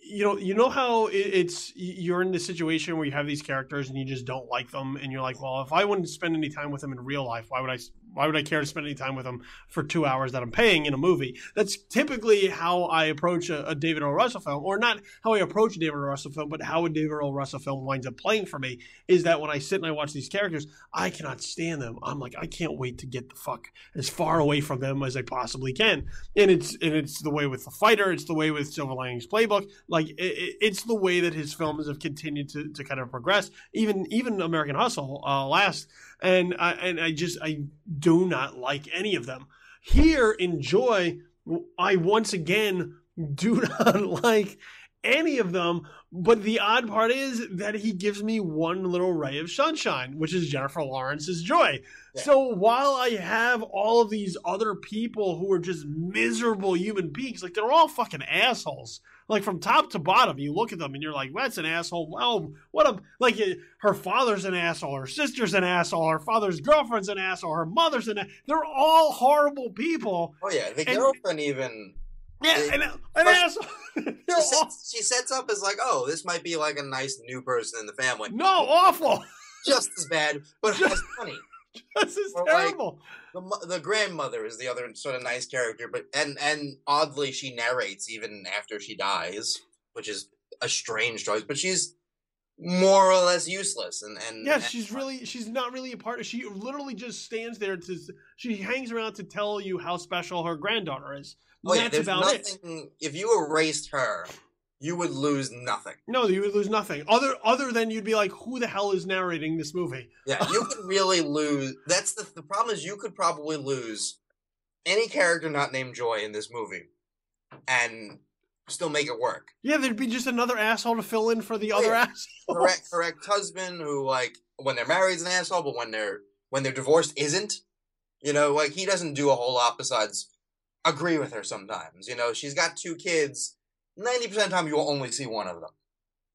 you know how you're in this situation where you have these characters and you just don't like them, and you're like, well, if I wouldn't spend any time with them in real life, why would I care to spend any time with them for 2 hours that I'm paying in a movie? That's typically how I approach a David O. Russell film, or not how I approach a David O. Russell film, but how a David O. Russell film winds up playing for me is that when I sit and I watch these characters, I cannot stand them. I'm like, I can't wait to get the fuck as far away from them as I possibly can. And it's the way with The Fighter. It's the way with Silver Linings Playbook. Like, it's the way that his films have continued to kind of progress. Even American Hustle last. And I do not like any of them. Here in Joy, I once again do not like any of them, but the odd part is that he gives me one little ray of sunshine, which is Jennifer Lawrence's Joy. Yeah. So while I have all of these other people who are just miserable human beings, like, they're all fucking assholes. Like, from top to bottom, you look at them and you're like, that's an asshole. Oh, her father's an asshole, her sister's an asshole, her father's girlfriend's an asshole, her mother's an asshole. They're all horrible people. Oh, yeah. The girlfriend even... Yeah, an asshole. She sets up as like, oh, this might be like a nice new person in the family. No, awful. Just as bad, but as funny. This is terrible. Like, the grandmother is the other sort of nice character, but and oddly she narrates even after she dies, which is a strange choice. But she's more or less useless. Yeah, she's not really a part of, she literally just stands there she hangs around to tell you how special her granddaughter is. Oh yeah, That's there's about nothing. If you erased her, you would lose nothing. No, you would lose nothing. Other than you'd be like, who the hell is narrating this movie? Yeah, you could really lose. That's the problem is you could probably lose any character not named Joy in this movie, and still make it work. Yeah, there'd be just another asshole to fill in for the other asshole. Correct husband who, like, when they're married is an asshole, but when they're divorced isn't. You know, like, he doesn't do a whole lot besides agree with her sometimes. You know, she's got 2 kids. 90% of the time, you will only see one of them.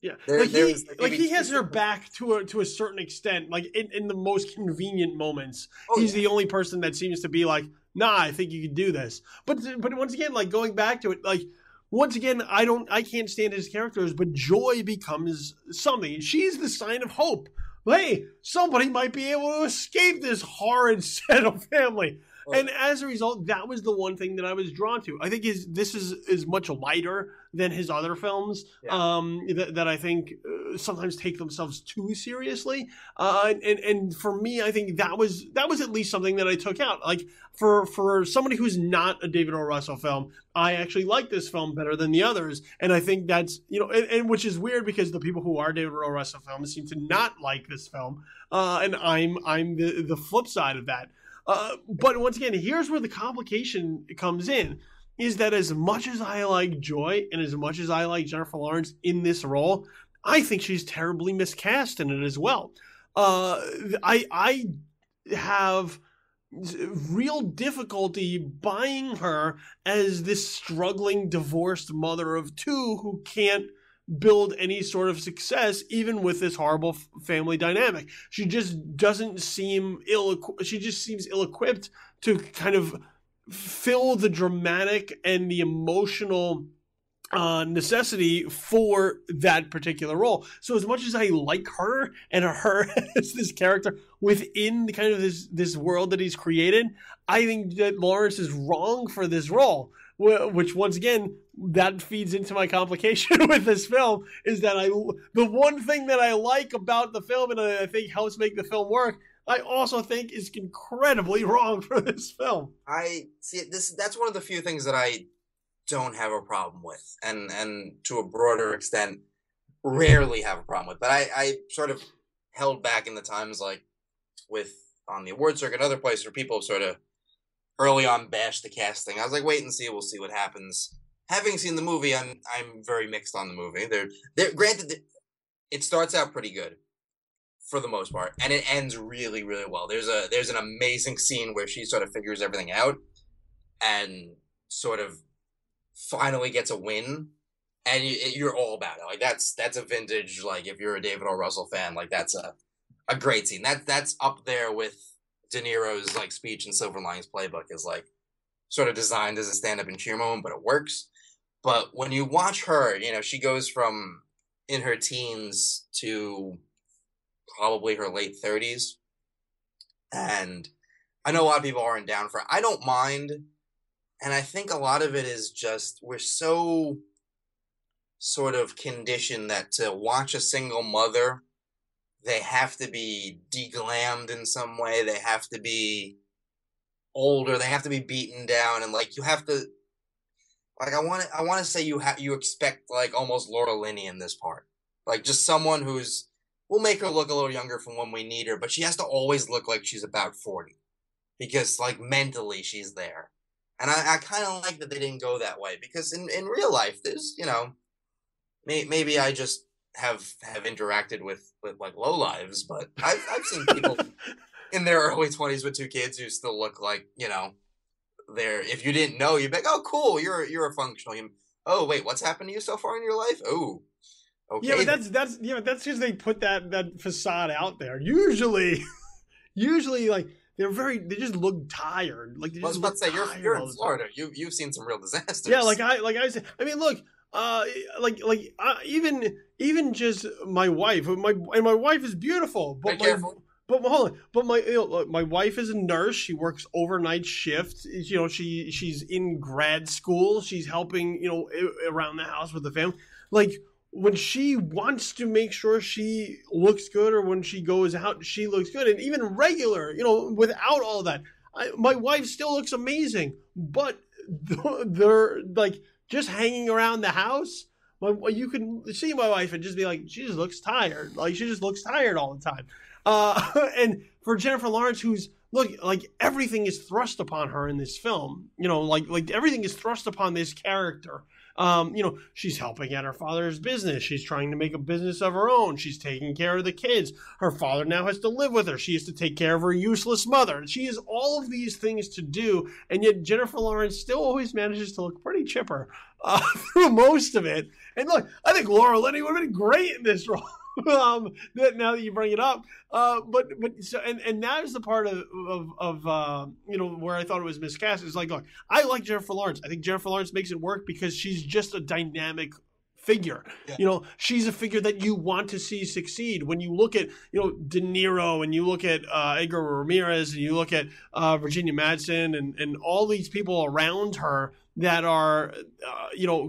Yeah, he has her back to a certain extent, like in the most convenient moments. He's the only person that seems to be like, nah, I think you can do this. But once again, like, going back to it, like, once again, I can't stand his characters, but Joy becomes something. She's the sign of hope. Hey, somebody might be able to escape this horrid set of family. And as a result, that was the one thing that I was drawn to. I think this is much lighter than his other films, that I think sometimes take themselves too seriously. And for me, I think that was at least something that I took out. Like, for somebody who's not a David O. Russell film, I actually like this film better than the others. And I think that's, and which is weird because the people who are David O. Russell films seem to not like this film. And I'm the flip side of that. But once again, here's where the complication comes in, is that as much as I like Joy and as much as I like Jennifer Lawrence in this role, I think she's terribly miscast in it as well. I have real difficulty buying her as this struggling divorced mother of 2 who can't build any sort of success even with this horrible family dynamic. She just doesn't seem she just seems ill-equipped to kind of fill the dramatic and the emotional necessity for that particular role. So as much as I like her and her as this character within the kind of this world that he's created, I think that Lawrence is wrong for this role. Which, once again, that feeds into my complication with this film, is that the one thing that I like about the film and I think helps make the film work, I also think is incredibly wrong for this film. I see that's one of the few things that I don't have a problem with, and to a broader extent, rarely have a problem with. But I sort of held back in the times, like, on the award circuit and other places where people sort of early on bashed the casting. I was like, wait and see, we'll see what happens. Having seen the movie, I'm very mixed on the movie. Granted, it starts out pretty good for the most part, and it ends really, really well. There's an amazing scene where she sort of figures everything out and sort of finally gets a win, and you're all about it. Like, that's a vintage, like, if you're a David O. Russell fan, like, that's a great scene. That's up there with De Niro's, like, speech in Silver Linings Playbook is, like, sort of designed as a stand-up and cheer moment, but it works. But when you watch her, she goes from in her teens to probably her late 30s. And I know a lot of people aren't down for it. I don't mind. And I think a lot of it is just we're so sort of conditioned that to watch a single mother, they have to be deglammed in some way. They have to be older. They have to be beaten down, and, like, you have to, like, I want to say you expect, like, almost Laura Linney in this part, like, just someone we'll make her look a little younger from when we need her, but she has to always look like she's about 40, because, like, mentally she's there, and I kind of like that they didn't go that way, because in real life there's maybe I just have interacted with like lowlives, but I've seen people in their early 20s with 2 kids who still look like, they're, if you didn't know, you'd be like, oh, cool, you're a functional human. Oh, wait, what's happened to you so far in your life? Oh, okay. Yeah, but that's because they put that facade out there. Usually, like, they just look tired. Like, I was about to say, you're in Florida. You've seen some real disasters. Yeah, I said, I mean, look, even just my wife. My wife is beautiful, but hold on. But my wife is a nurse. She works overnight shifts. She's in grad school. She's helping around the house with the family. Like, when she wants to make sure she looks good, or when she goes out, she looks good. And even regular, without all that, my wife still looks amazing. But they're like just hanging around the house. You can see my wife and just be like, she just looks tired. Like she just looks tired all the time. And for Jennifer Lawrence, who's like everything is thrust upon her in this film, like everything is thrust upon this character. She's helping at her father's business. She's trying to make a business of her own. She's taking care of the kids. Her father now has to live with her. She has to take care of her useless mother. She has all of these things to do, and yet Jennifer Lawrence still always manages to look pretty chipper through most of it. And look, I think Laura Linney would have been great in this role. Now that you bring it up, but that is the part of where I thought it was miscast. Is like, look, I like Jennifer Lawrence. I think Jennifer Lawrence makes it work because she's just a dynamic figure. Yeah. She's a figure that you want to see succeed. When you look at De Niro, and you look at Edgar Ramirez, and you look at Virginia Madsen, and all these people around her that are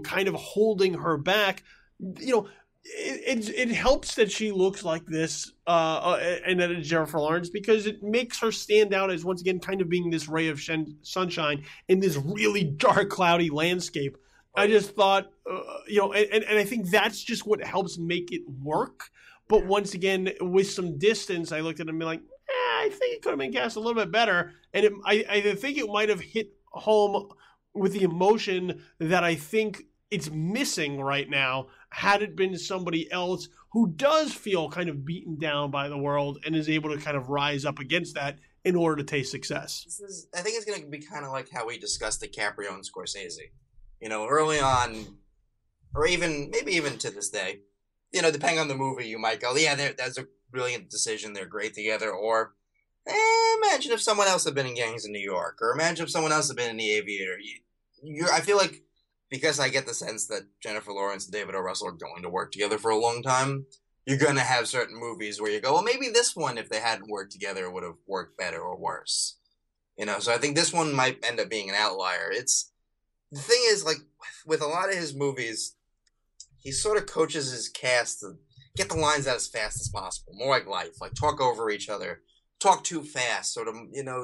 kind of holding her back, It helps that she looks like this, and that it's Jennifer Lawrence, because it makes her stand out as, once again, kind of being this ray of sunshine in this really dark, cloudy landscape. I just thought, and I think that's just what helps make it work. But once again, with some distance, I looked at it and be like, I think it could have been cast a little bit better. And I think it might have hit home with the emotion that I think it's missing right now, had it been somebody else who does feel kind of beaten down by the world and is able to kind of rise up against that in order to taste success. I think it's going to be kind of like how we discussed DiCaprio and Scorsese. Early on, or maybe even to this day, depending on the movie, you might go, yeah, that's a brilliant decision. They're great together. Or imagine if someone else had been in Gangs in New York, or imagine if someone else had been in The Aviator. I feel like, because I get the sense that Jennifer Lawrence and David O. Russell are going to work together for a long time, you're going to have certain movies where you go, well, maybe this one, if they hadn't worked together, would have worked better or worse. So I think this one might end up being an outlier. The thing is, like, with a lot of his movies, he sort of coaches his cast to get the lines out as fast as possible, more like life, like talk over each other, talk too fast, sort of,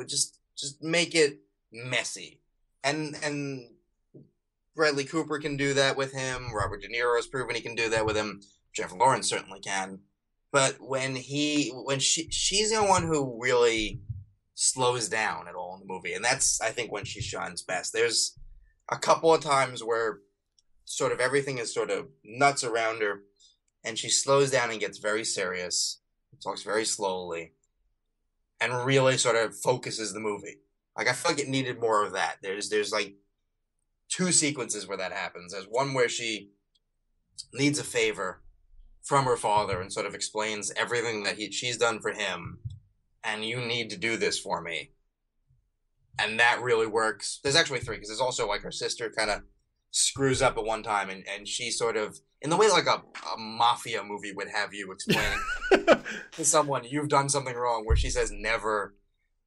just make it messy. And Bradley Cooper can do that with him. Robert De Niro has proven he can do that with him. Jennifer Lawrence certainly can. But when she's the one who really slows down at all in the movie, and that's, I think, when she shines best. There's a couple of times where sort of everything is sort of nuts around her, and she slows down and gets very serious, talks very slowly, and really sort of focuses the movie. Like, I feel like it needed more of that. There's like two sequences where that happens. There's one where she needs a favor from her father and sort of explains everything that she's done for him, and you need to do this for me. And that really works. There's actually three, because there's also like her sister kind of screws up at one time, and she sort of, in the way like a mafia movie would have you explain to someone, you've done something wrong, where she says, never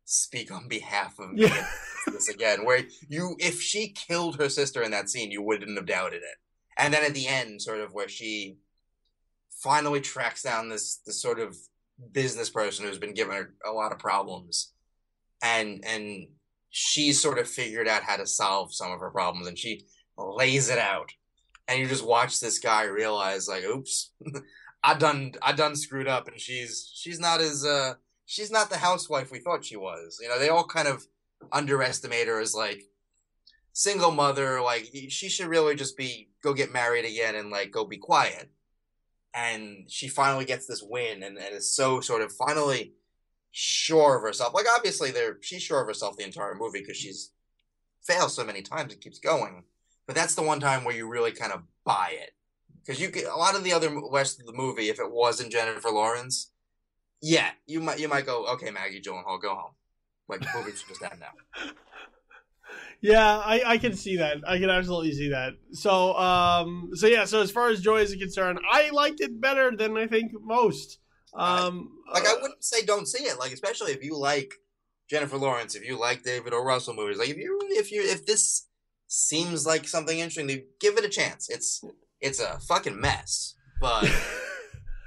speak on behalf of me. Yeah. This again, where if she killed her sister in that scene, you wouldn't have doubted it. And then at the end, sort of where she finally tracks down this sort of business person who's been giving her a lot of problems, and she's sort of figured out how to solve some of her problems, and she lays it out, and you just watch this guy realize, like, oops, I done screwed up, and she's not the housewife we thought she was. They all kind of underestimate her as like single mother, like she should really just go get married again and like go be quiet. And she finally gets this win, and is so sort of finally sure of herself. Like, obviously she's sure of herself the entire movie because she's failed so many times and keeps going. But that's the one time where you really kind of buy it, because a lot of the other rest of the movie, if it wasn't Jennifer Lawrence, yeah, you might go, okay, Maggie Gyllenhaal, go home. Like, the movie should just end now. Yeah, I can see that. I can absolutely see that. So as far as Joy is concerned, I liked it better than I think most. I wouldn't say don't see it. Like, especially if you like Jennifer Lawrence, if you like David O. Russell movies, like if this seems like something interesting, give it a chance. It's a fucking mess, But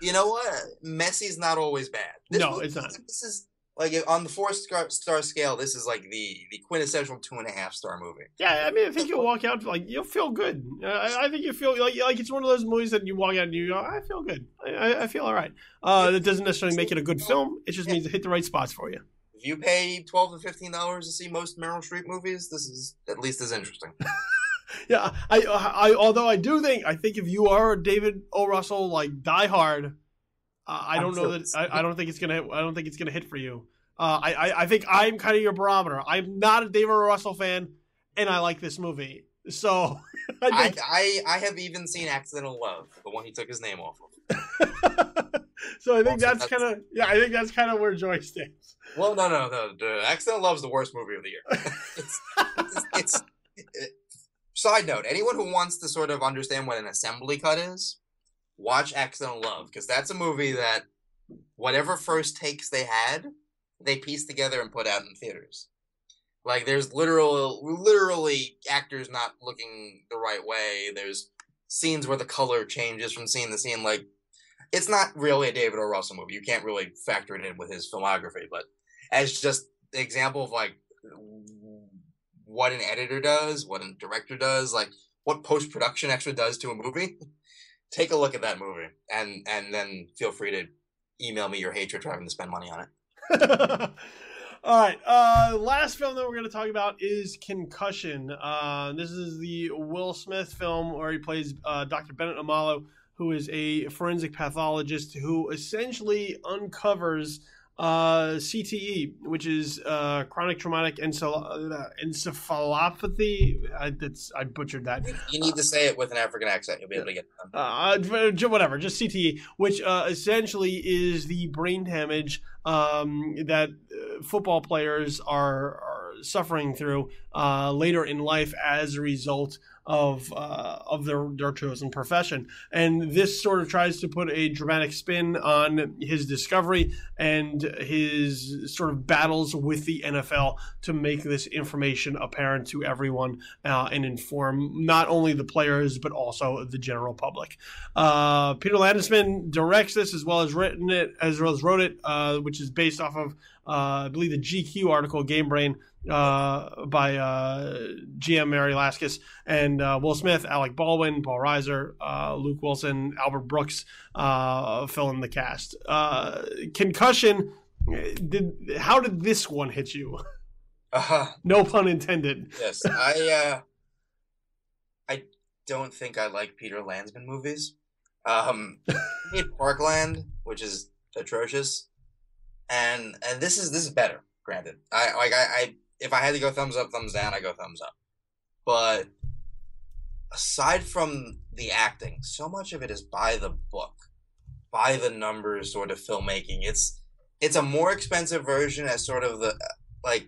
you know what? Messy's not always bad. No, it's not. This is like on the 4-star scale. This is like the quintessential 2.5-star movie. Yeah, I mean, I think you'll walk out like you'll feel good. I think you feel like it's one of those movies that you walk out and you go, I feel good. I feel all right. That doesn't necessarily make it a good film. It just means it hit the right spots for you. If you pay $12 to $15 to see most Meryl Streep movies, this is at least as interesting. Yeah, I although I think if you are a David O. Russell like diehard, I don't know that I don't think it's gonna hit for you. I think I'm kind of your barometer. I'm not a David O. Russell fan, and I like this movie. So I have even seen Accidental Love, the one he took his name off of. So I think that's kind of where Joy stands. Well, no. Accidental Love is the worst movie of the year. it's side note, anyone who wants to sort of understand what an assembly cut is, watch Accidental Love, because that's a movie that whatever first takes they had, they pieced together and put out in theaters. Like, there's literally actors not looking the right way. There's scenes where the color changes from scene to scene. Like, it's not really a David O. Russell movie. You can't really factor it in with his filmography, but as just the example of like what an editor does, what a director does, like what post-production actually does to a movie, take a look at that movie and then feel free to email me your hatred for having to spend money on it. All right. Last film that we're going to talk about is Concussion. This is the Will Smith film where he plays Dr. Bennett Amalo, who is a forensic pathologist who essentially uncovers CTE, which is chronic traumatic encephalopathy. I butchered that. You need to say it with an African accent. You'll be able to get it done. Whatever, just CTE, which essentially is the brain damage that football players are suffering through later in life as a result of their chosen profession. And this sort of tries to put a dramatic spin on his discovery and his sort of battles with the NFL to make this information apparent to everyone and inform not only the players but also the general public. Peter Landesman directs this as well as wrote it, which is based off of I believe the GQ article Game Brain by GM Mary Laskus and Will Smith, Alec Baldwin, Paul Reiser, Luke Wilson, Albert Brooks fill in the cast. Concussion, how did this one hit you? No pun intended. Yes, I don't think I like Peter Landsman movies. He made Parkland, which is atrocious, and this is better. Granted, I if I had to go thumbs up, thumbs down, I go thumbs up. But aside from the acting, so much of it is by the book, by the numbers sort of filmmaking. It's a more expensive version as sort of the, like,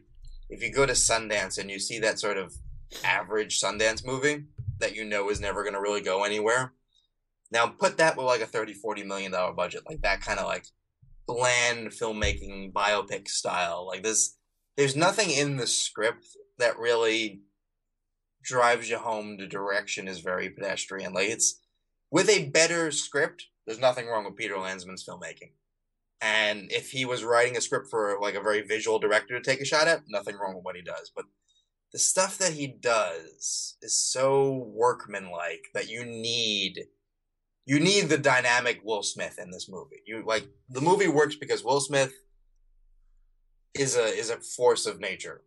if you go to Sundance and you see that sort of average Sundance movie that you know is never going to really go anywhere. Now put that with like a $30-40 million budget, like that kind of like bland filmmaking biopic style. Like there's nothing in the script that really drives you home. The direction is very pedestrian. Like, it's with a better script, there's nothing wrong with Peter Landsman's filmmaking. And if he was writing a script for like a very visual director to take a shot at, nothing wrong with what he does. But the stuff that he does is so workmanlike that you need the dynamic Will Smith in this movie. The movie works because Will Smith is a force of nature,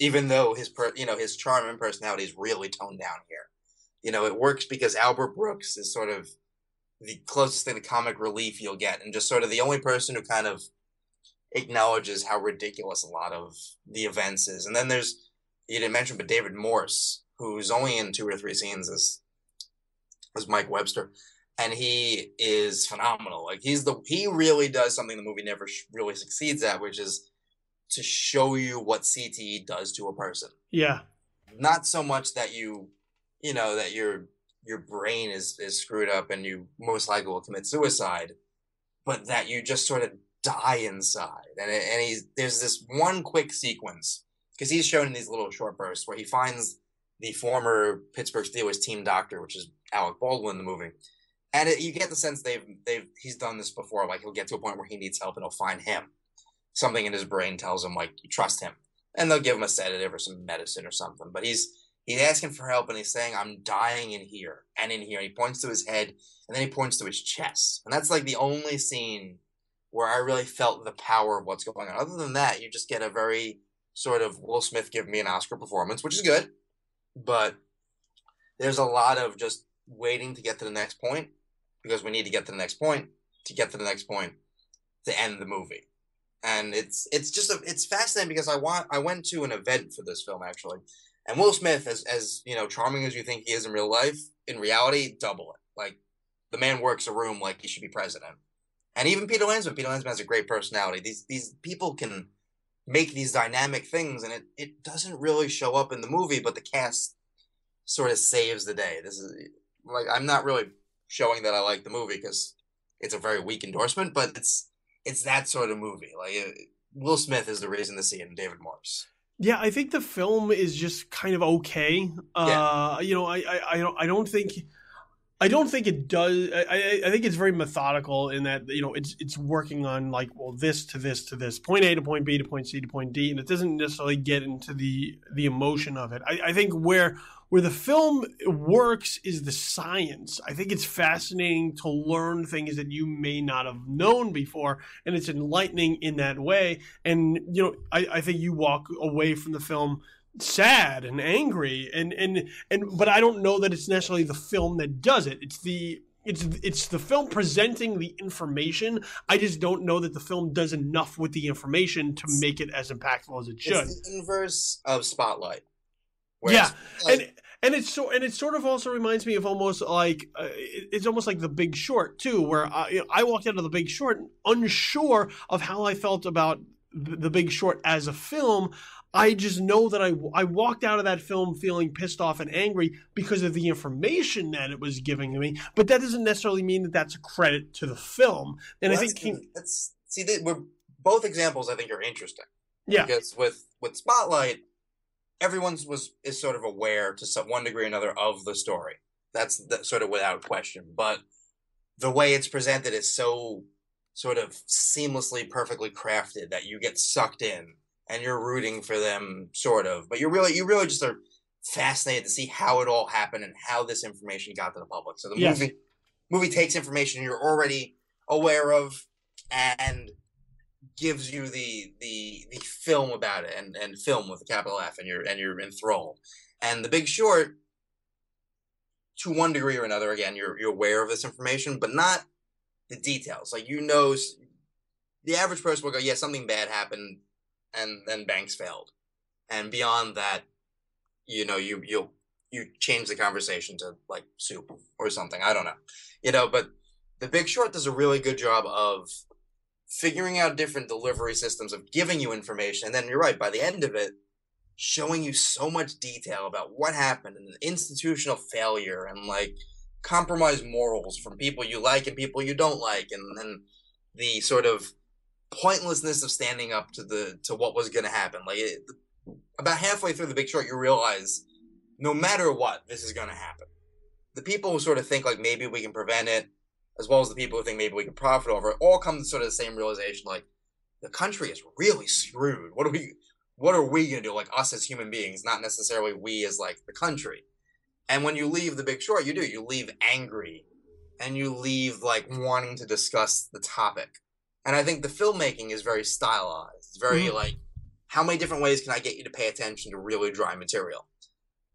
even though his charm and personality is really toned down here. It works because Albert Brooks is sort of the closest thing to comic relief you'll get, and just sort of the only person who kind of acknowledges how ridiculous a lot of the events is. And then there's, you didn't mention, but David Morse, who's only in 2 or 3 scenes as Mike Webster, and he is phenomenal. Like, he really does something the movie never really succeeds at, which is to show you what CTE does to a person. Yeah. Not so much that that your brain is screwed up and you most likely will commit suicide, but that you just sort of die inside. And there's this one quick sequence, because he's shown in these little short bursts, where he finds the former Pittsburgh Steelers team doctor, which is Alec Baldwin in the movie, And you get the sense he's done this before. Like he'll get to a point where he needs help, and he'll find him. Something in his brain tells him like you trust him, and they'll give him a sedative or some medicine or something. But he's asking for help, and he's saying, "I'm dying in here and in here." And he points to his head, and then he points to his chest, and that's like the only scene where I really felt the power of what's going on. Other than that, you just get a very sort of Will Smith give me an Oscar performance, which is good, but there's a lot of just waiting to get to the next point because we need to get to the next point to get to the next point to end the movie. And it's fascinating because I went to an event for this film actually, and Will Smith, as you know, charming as you think he is in real life, in reality, double it. Like the man works a room like he should be president. And even Peter Landsman has a great personality. These people can make these dynamic things, and it doesn't really show up in the movie, but the cast sort of saves the day. This is like I'm not really showing that I like the movie because it's a very weak endorsement, but it's that sort of movie. Like Will Smith is the reason to see it in David Morse. Yeah, I think the film is just kind of okay. You know, I don't think it does. I think it's very methodical in that, you know, it's working on like, well, this to this to this, point A to point B to point C to point D, and it doesn't necessarily get into the emotion of it. I think where the film works is the science. I think it's fascinating to learn things that you may not have known before, and it's enlightening in that way. And, you know, I think you walk away from the film sad and angry, but I don't know that it's necessarily the film that does it. It's the film presenting the information. I just don't know that the film does enough with the information to make it as impactful as it should. It's the inverse of Spotlight. Yeah, and it sort of also reminds me of almost like it's almost like The Big Short too, where I walked out of The Big Short unsure of how I felt about The Big Short as a film. I just know that I walked out of that film feeling pissed off and angry because of the information that it was giving to me. But that doesn't necessarily mean that that's a credit to the film. And well, I think we're both examples I think are interesting. Yeah, because with Spotlight, everyone is sort of aware to some one degree or another of the story. That's sort of without question. But the way it's presented is so sort of seamlessly, perfectly crafted that you get sucked in and you're rooting for them, sort of. But you really just are fascinated to see how it all happened and how this information got to the public. So the movie takes information you're already aware of and gives you the film about it, and film with a capital F, and you're enthralled. And The Big Short, to one degree or another, again, you're aware of this information, but not the details. Like, you know, the average person will go, yeah, something bad happened, and then banks failed. And beyond that, you know, you change the conversation to like soup or something. I don't know, you know, but The Big Short does a really good job of figuring out different delivery systems of giving you information. And then you're right, by the end of it, showing you so much detail about what happened and institutional failure and like compromised morals from people you like and people you don't like. And then the sort of pointlessness of standing up to what was going to happen. Like about halfway through The Big Short, you realize no matter what, this is going to happen. The people who sort of think like maybe we can prevent it, as well as the people who think maybe we can profit over it, all come to sort of the same realization, like, the country is really screwed. What are we going to do, like, us as human beings, not necessarily we as, like, the country. And when you leave The Big Short, you leave angry, and you leave, like, wanting to discuss the topic. And I think the filmmaking is very stylized. It's very, like, how many different ways can I get you to pay attention to really dry material?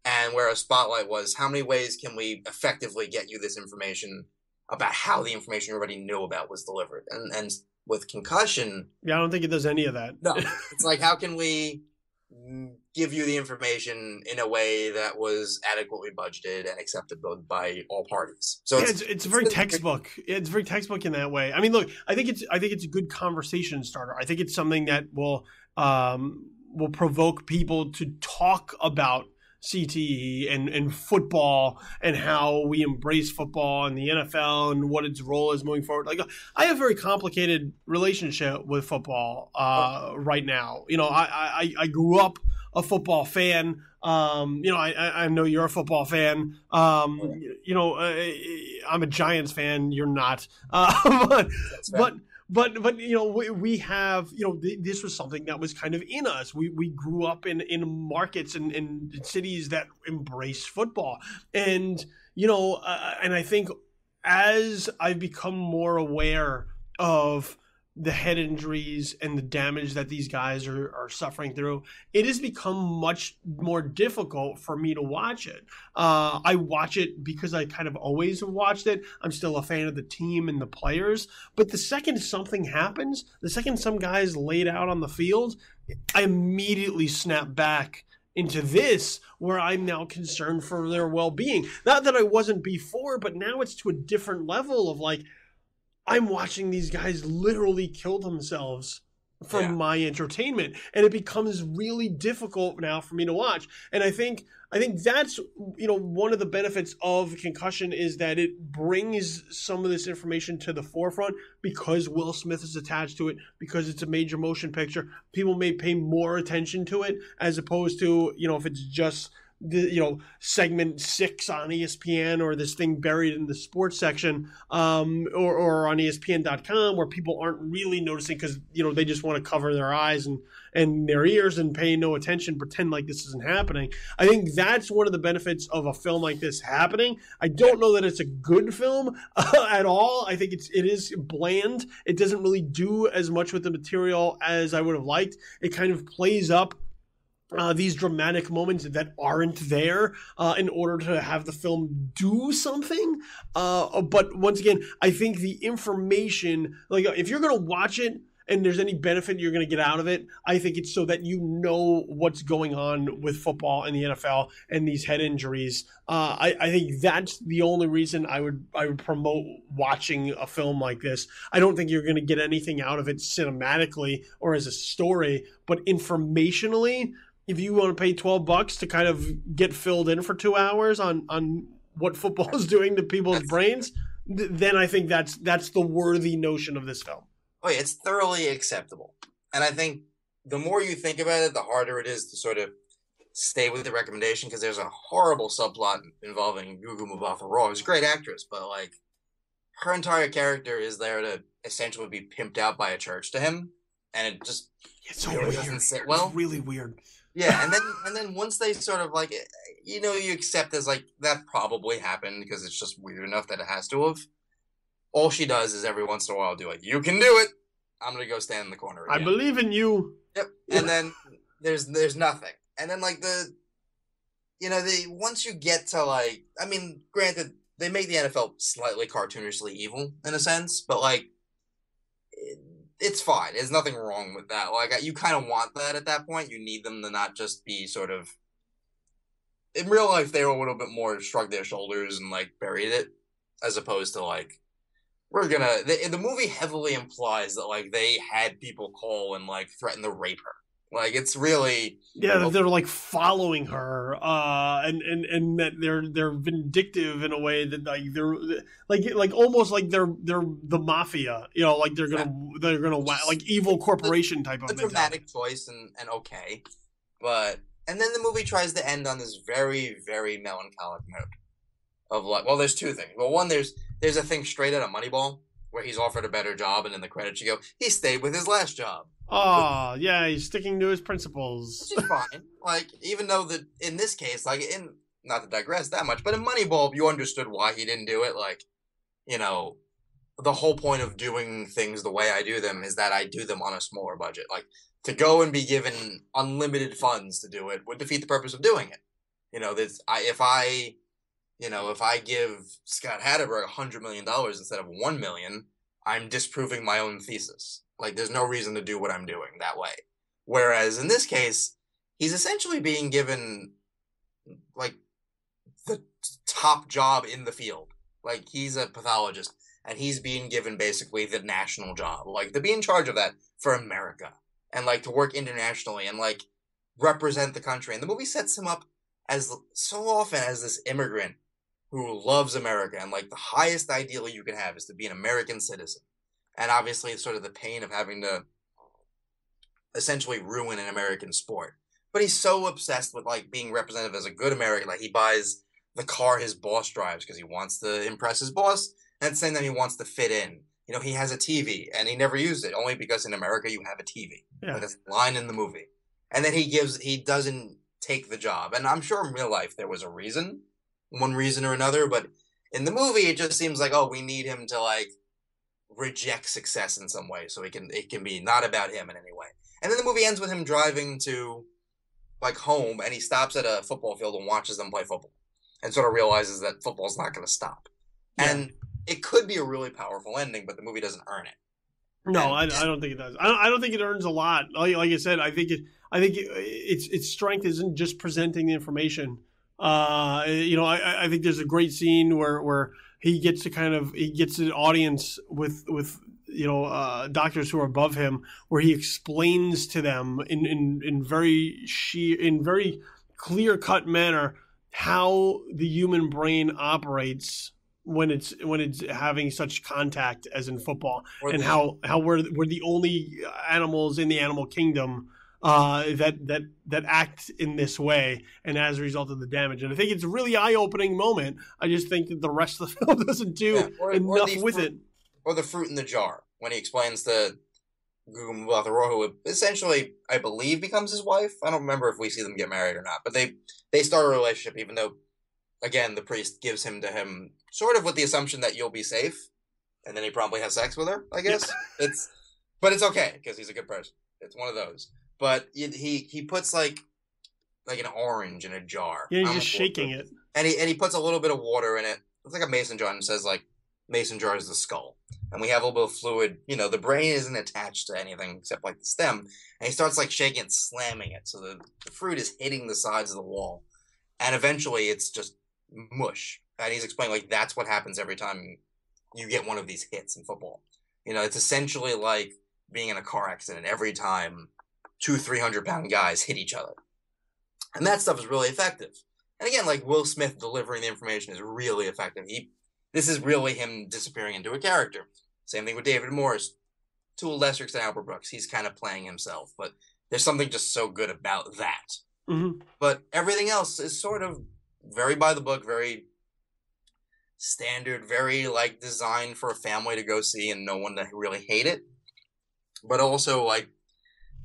And whereas Spotlight was, how many ways can we effectively get you this information about how the information you already knew about was delivered? And with Concussion... Yeah, I don't think it does any of that. No. It's like, how can we give you the information in a way that was adequately budgeted and accepted by all parties? So yeah, it's very textbook. It's very textbook in that way. I mean, look, I think it's a good conversation starter. I think it's something that will provoke people to talk about CTE and football and how we embrace football and the NFL and what its role is moving forward. Like, I have a very complicated relationship with football right now. You know, I grew up a football fan. I know you're a football fan. I'm a Giants fan. You're not. But, That's but we have, this was something that was kind of in us. We grew up in markets and in cities that embrace football, and and I think as I've become more aware of the head injuries and the damage that these guys are suffering through, it has become much more difficult for me to watch it. I watch it because I kind of always have watched it. I'm still a fan of the team and the players. But the second something happens, the second some guys laid out on the field, I immediately snap back into this where I'm now concerned for their well-being. Not that I wasn't before, but now it's to a different level of like, I'm watching these guys literally kill themselves for my entertainment, and it becomes really difficult now for me to watch. And I think that's one of the benefits of Concussion is that it brings some of this information to the forefront because Will Smith is attached to it, because it's a major motion picture. People may pay more attention to it as opposed to if it's just the segment 6 on ESPN or this thing buried in the sports section or on ESPN.com where people aren't really noticing because they just want to cover their eyes and their ears and pay no attention, pretend like this isn't happening. I think that's one of the benefits of a film like this happening. I don't know that it's a good film at all. I think it is bland. It doesn't really do as much with the material as I would have liked. It kind of plays up these dramatic moments that aren't there in order to have the film do something. But once again, I think the information, like if you're going to watch it and there's any benefit you're going to get out of it, I think it's so that you know what's going on with football and the NFL and these head injuries. I think that's the only reason I would promote watching a film like this. I don't think you're going to get anything out of it cinematically or as a story, but informationally, if you want to pay $12 to kind of get filled in for 2 hours on what football is doing to people's brains, then I think that's the worthy notion of this film. Oh yeah, it's thoroughly acceptable. And I think the more you think about it, the harder it is to sort of stay with the recommendation because there's a horrible subplot involving Gugu Mbatha-Raw, who's a great actress, but like her entire character is there to essentially be pimped out by a church to him, and it just really doesn't sit well. It's really weird. Yeah, and then once they sort of like, you accept as like that probably happened because it's just weird enough that it has to have. All she does is every once in a while do like, you can do it. I'm gonna go stand in the corner again. I believe in you. Yep. And then there's nothing. And then like once you get to like, I mean, granted they make the NFL slightly cartoonishly evil in a sense, but like it's fine. There's nothing wrong with that. Like you kind of want that at that point. You need them to not just be sort of. In real life, they were a little bit more shrug their shoulders and like buried it, as opposed to like the movie heavily implies that like they had people call and like threaten to rape her. Like it's really they're like following her and that they're vindictive in a way that like they're like almost like they're the mafia, like they're gonna like evil corporation type of a dramatic choice and okay, but and then the movie tries to end on this very very melancholic note of like, well, there's two things. Well, one, there's a thing straight out of Moneyball where he's offered a better job, and in the credits you go, he stayed with his last job. Oh, yeah, he's sticking to his principles. Which is fine. Like, even though that in this case, like, not to digress that much, but in Moneyball, you understood why he didn't do it. Like, the whole point of doing things the way I do them is that I do them on a smaller budget. Like, to go and be given unlimited funds to do it would defeat the purpose of doing it. If I give Scott Hatterberg $100 million instead of $1 million, I'm disproving my own thesis. Like, there's no reason to do what I'm doing that way. Whereas in this case, he's essentially being given like the top job in the field. Like, he's a pathologist, and he's being given basically the national job, like to be in charge of that for America, and like to work internationally and like represent the country. And the movie sets him up as so often as this immigrant who loves America, and like the highest ideal you can have is to be an American citizen. And obviously it's sort of the pain of having to essentially ruin an American sport. but he's so obsessed with like being represented as a good American. Like he buys the car his boss drives because he wants to impress his boss, and at the same time he wants to fit in. You know, he has a TV and he never used it only because in America you have a TV. Yeah. Like that's a line in the movie. And then he doesn't take the job. And I'm sure in real life there was a reason, one reason or another, but in the movie it just seems like, oh, we need him to like reject success in some way so it can be not about him in any way. And then the movie ends with him driving to like home and he stops at a football field and watches them play football and sort of realizes that football's not going to stop. Yeah. And it could be a really powerful ending, but the movie doesn't earn it. No, I don't think it does. I don't think it earns a lot. Like I said, I think its strength isn't just presenting the information. I think there's a great scene where he gets an audience with doctors who are above him, where he explains to them in very clear cut manner how the human brain operates when it's having such contact as in football, and how we're the only animals in the animal kingdom that act in this way, and as a result of the damage. And I think it's a really eye-opening moment. I just think that the rest of the film doesn't do enough with it. Or the fruit in the jar, when he explains to Gugu Mbatha-Raw, who essentially, I believe, becomes his wife. I don't remember if we see them get married or not, but they start a relationship, even though, again, the priest gives him to him sort of with the assumption that you'll be safe, and then he probably has sex with her, I guess. But it's okay, because he's a good person. It's one of those. But he puts like an orange in a jar. Yeah, he's just shaking it. And he puts a little bit of water in it. It's like a mason jar, and says like, mason jar is the skull. And we have a little bit of fluid. You know, the brain isn't attached to anything except like the stem. And he starts like shaking and slamming it. So the fruit is hitting the sides of the wall. And eventually it's just mush. And he's explaining like that's what happens every time you get one of these hits in football. You know, it's essentially like being in a car accident every time 200-300-pound guys hit each other. And that stuff is really effective. And again, like Will Smith delivering the information is really effective. This is really him disappearing into a character. Same thing with David Morse. To a lesser extent, Albert Brooks. He's kind of playing himself. But there's something just so good about that. Mm-hmm. But everything else is sort of very by the book, very standard, very like designed for a family to go see and no one to really hate it. But also like,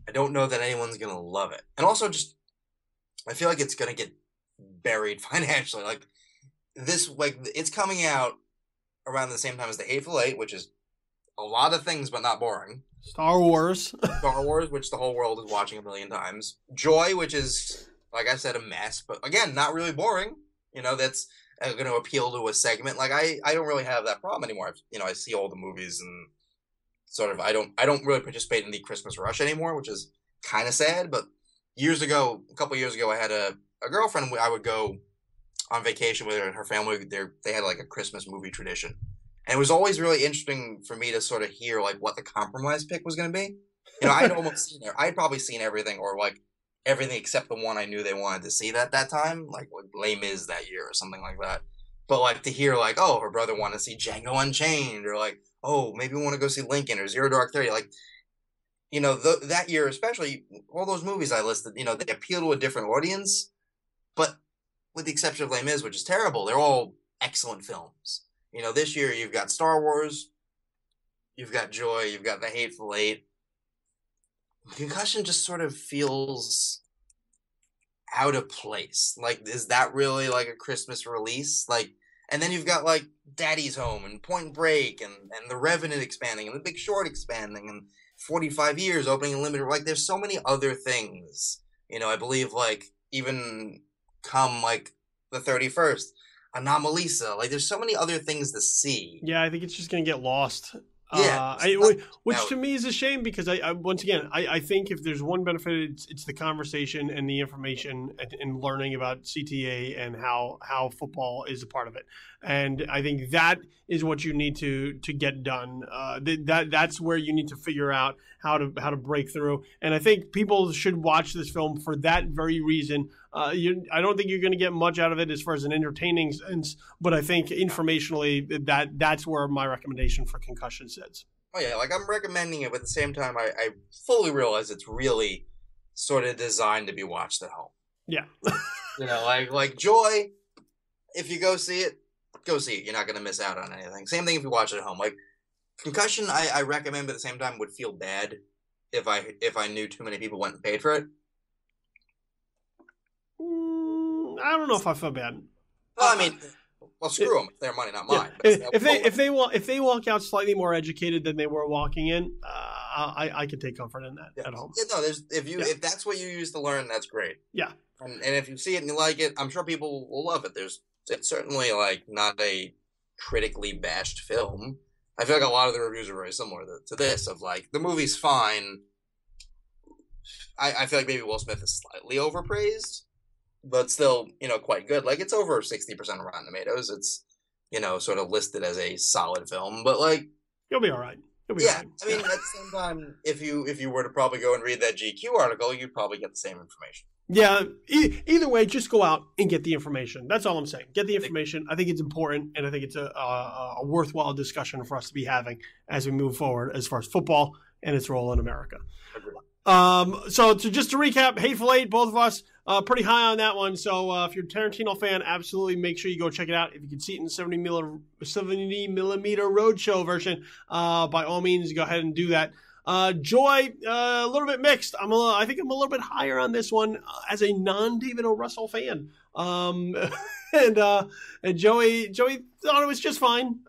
I don't know that anyone's going to love it. And also just, I feel like it's going to get buried financially. Like this, like it's coming out around the same time as the Hateful Eight, which is a lot of things, but not boring. Star Wars, which the whole world is watching 1 million times. Joy, which is, like I said, a mess, but again, not really boring. You know, that's going to appeal to a segment. Like I don't really have that problem anymore. I see all the movies and sort of, I don't really participate in the Christmas rush anymore, which is kind of sad. But a couple years ago, I had a girlfriend. I would go on vacation with her and her family. They had like a Christmas movie tradition. And it was always really interesting for me to sort of hear like what the compromise pick was going to be. You know, I'd probably seen everything, or like everything except the one I knew they wanted to see that time, like Les Mis that year or something like that. But like to hear like, oh, her brother wanted to see Django Unchained, or like, oh, maybe we want to go see Lincoln or Zero Dark 30. Like, you know, that year, especially all those movies I listed, you know, they appeal to a different audience. But with the exception of Les Mis, which is terrible, they're all excellent films. You know, this year you've got Star Wars, you've got Joy, you've got The Hateful Eight. Concussion just sort of feels out of place. Like, is that really like a Christmas release? Like, and then you've got like Daddy's Home and Point Break and The Revenant expanding and The Big Short expanding and 45 Years opening and limited. Like, there's so many other things. You know, I believe like even come like the 31st. Anomalisa, like there's so many other things to see. Yeah, I think it's just going to get lost. Yeah, which to me is a shame, because I think if there's one benefit, it's the conversation and the information and learning about CTA and how football is a part of it. And I think that is what you need to get done. That's where you need to figure out how to break through. And I think people should watch this film for that very reason. I don't think you're going to get much out of it as far as an entertaining sense, but I think informationally that's where my recommendation for Concussion sits. Oh yeah, like I'm recommending it, but at the same time, I fully realize it's really sort of designed to be watched at home. Yeah. You know, like Joy, if you go see it, go see it. You're not going to miss out on anything. Same thing if you watch it at home. Like Concussion, I recommend, but at the same time would feel bad if I knew too many people went and paid for it. I don't know if I feel bad. Well, I mean, screw them. It's their money, not mine. Yeah. If they walk out slightly more educated than they were walking in, I can take comfort in that at home. Yeah, no, if that's what you use to learn, that's great. Yeah. And if you see it and you like it, I'm sure people will love it. It's certainly like not a critically bashed film. I feel like a lot of the reviews are very similar to this, of like, the movie's fine. I feel like maybe Will Smith is slightly overpraised, but still, quite good. Like, it's over 60% on Rotten Tomatoes. It's, sort of listed as a solid film, but like, you'll be all right. All right. I mean, at the same time, if you were to probably go and read that GQ article, you'd probably get the same information. Yeah. Either way, just go out and get the information. That's all I'm saying. Get the information. I think it's important, and I think it's a worthwhile discussion for us to be having as we move forward as far as football and its role in America. So just to recap, Hateful Eight, both of us pretty high on that one. So if you're a Tarantino fan, absolutely make sure you go check it out. If you can see it in 70 millimeter roadshow version, by all means, go ahead and do that. Joy, a little bit mixed. I think I'm a little bit higher on this one as a non-David O. Russell fan. And Joey thought it was just fine.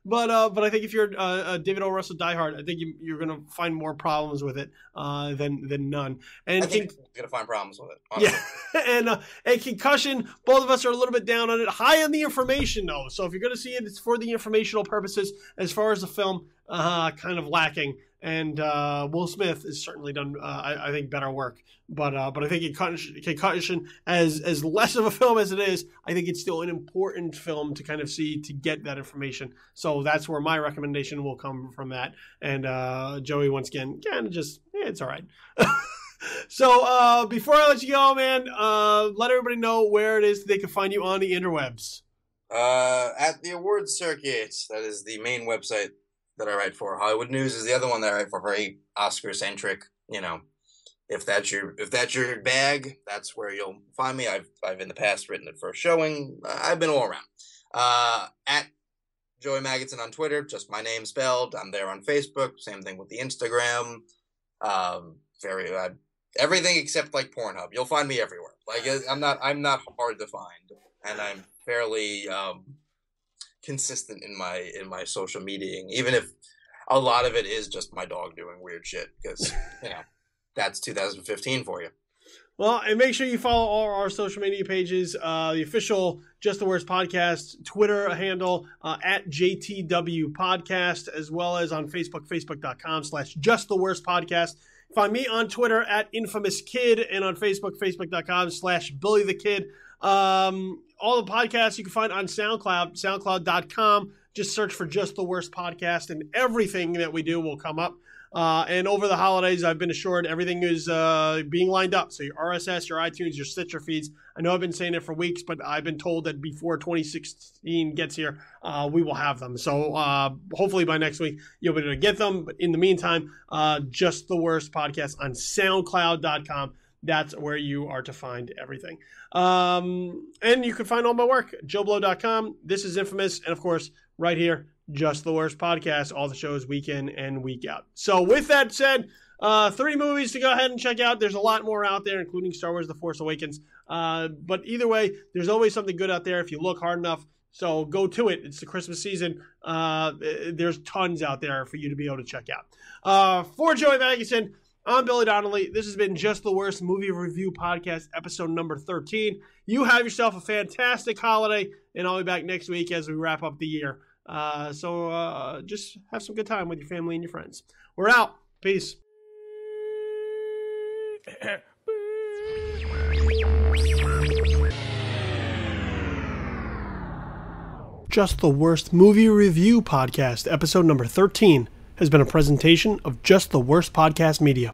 But I think if you're a David O. Russell diehard, I think you're going to find more problems with it than none. And I think you're going to find problems with it, honestly. Yeah, and Concussion, both of us are a little bit down on it. High on the information, though. So if you're going to see it, it's for the informational purposes. As far as the film, kind of lacking. And Will Smith has certainly done, I think, better work. But I think Concussion, as less of a film as it is, I think it's still an important film to kind of see, to get that information. So that's where my recommendation will come from that. And Joey, once again, kind of just, it's all right. So before I let you go, man, let everybody know where it is they can find you on the interwebs. At the awards circuit, that is the main website that I write for. Hollywood News is the other one that I write for, very Oscar-centric. If that's your bag, that's where you'll find me. I've in the past written it for a showing. I've been all around. At Joey Magidson on Twitter, just my name spelled. I'm there on Facebook. Same thing with the Instagram. Everything except like Pornhub. You'll find me everywhere. Like, I'm not hard to find, and I'm fairly consistent in my social mediaing, even if a lot of it is just my dog doing weird shit, because that's 2015 for you. Well, and make sure you follow all our social media pages, the official Just the Worst Podcast Twitter handle at JTW Podcast, as well as on Facebook, facebook.com/Just the Worst Podcast. Find me on Twitter at Infamous Kid, and on Facebook, facebook.com/Billy the Kid. All the podcasts you can find on SoundCloud, soundcloud.com. Just search for Just the Worst Podcast, and everything that we do will come up. And over the holidays, I've been assured everything is being lined up. So your RSS, your iTunes, your Stitcher feeds. I know I've been saying it for weeks, but I've been told that before 2016 gets here, we will have them. So hopefully by next week, you'll be able to get them. But in the meantime, Just the Worst Podcast on SoundCloud.com. That's where you are to find everything. And you can find all my work at JoeBlow.com. This is Infamous. And of course, right here, Just the Worst Podcast, all the shows week in and week out. So with that said, 3 movies to go ahead and check out. There's a lot more out there, including Star Wars The Force Awakens. But either way, there's always something good out there if you look hard enough. So go to it. It's the Christmas season. There's tons out there for you to be able to check out. For Joey Magidson, I'm Billy Donnelly. This has been Just the Worst Movie Review Podcast, episode number 13. You have yourself a fantastic holiday, and I'll be back next week as we wrap up the year. So just have some good time with your family and your friends. We're out. Peace. Just the Worst Movie Review Podcast, episode number 13, has been a presentation of Just the Worst Podcast Media.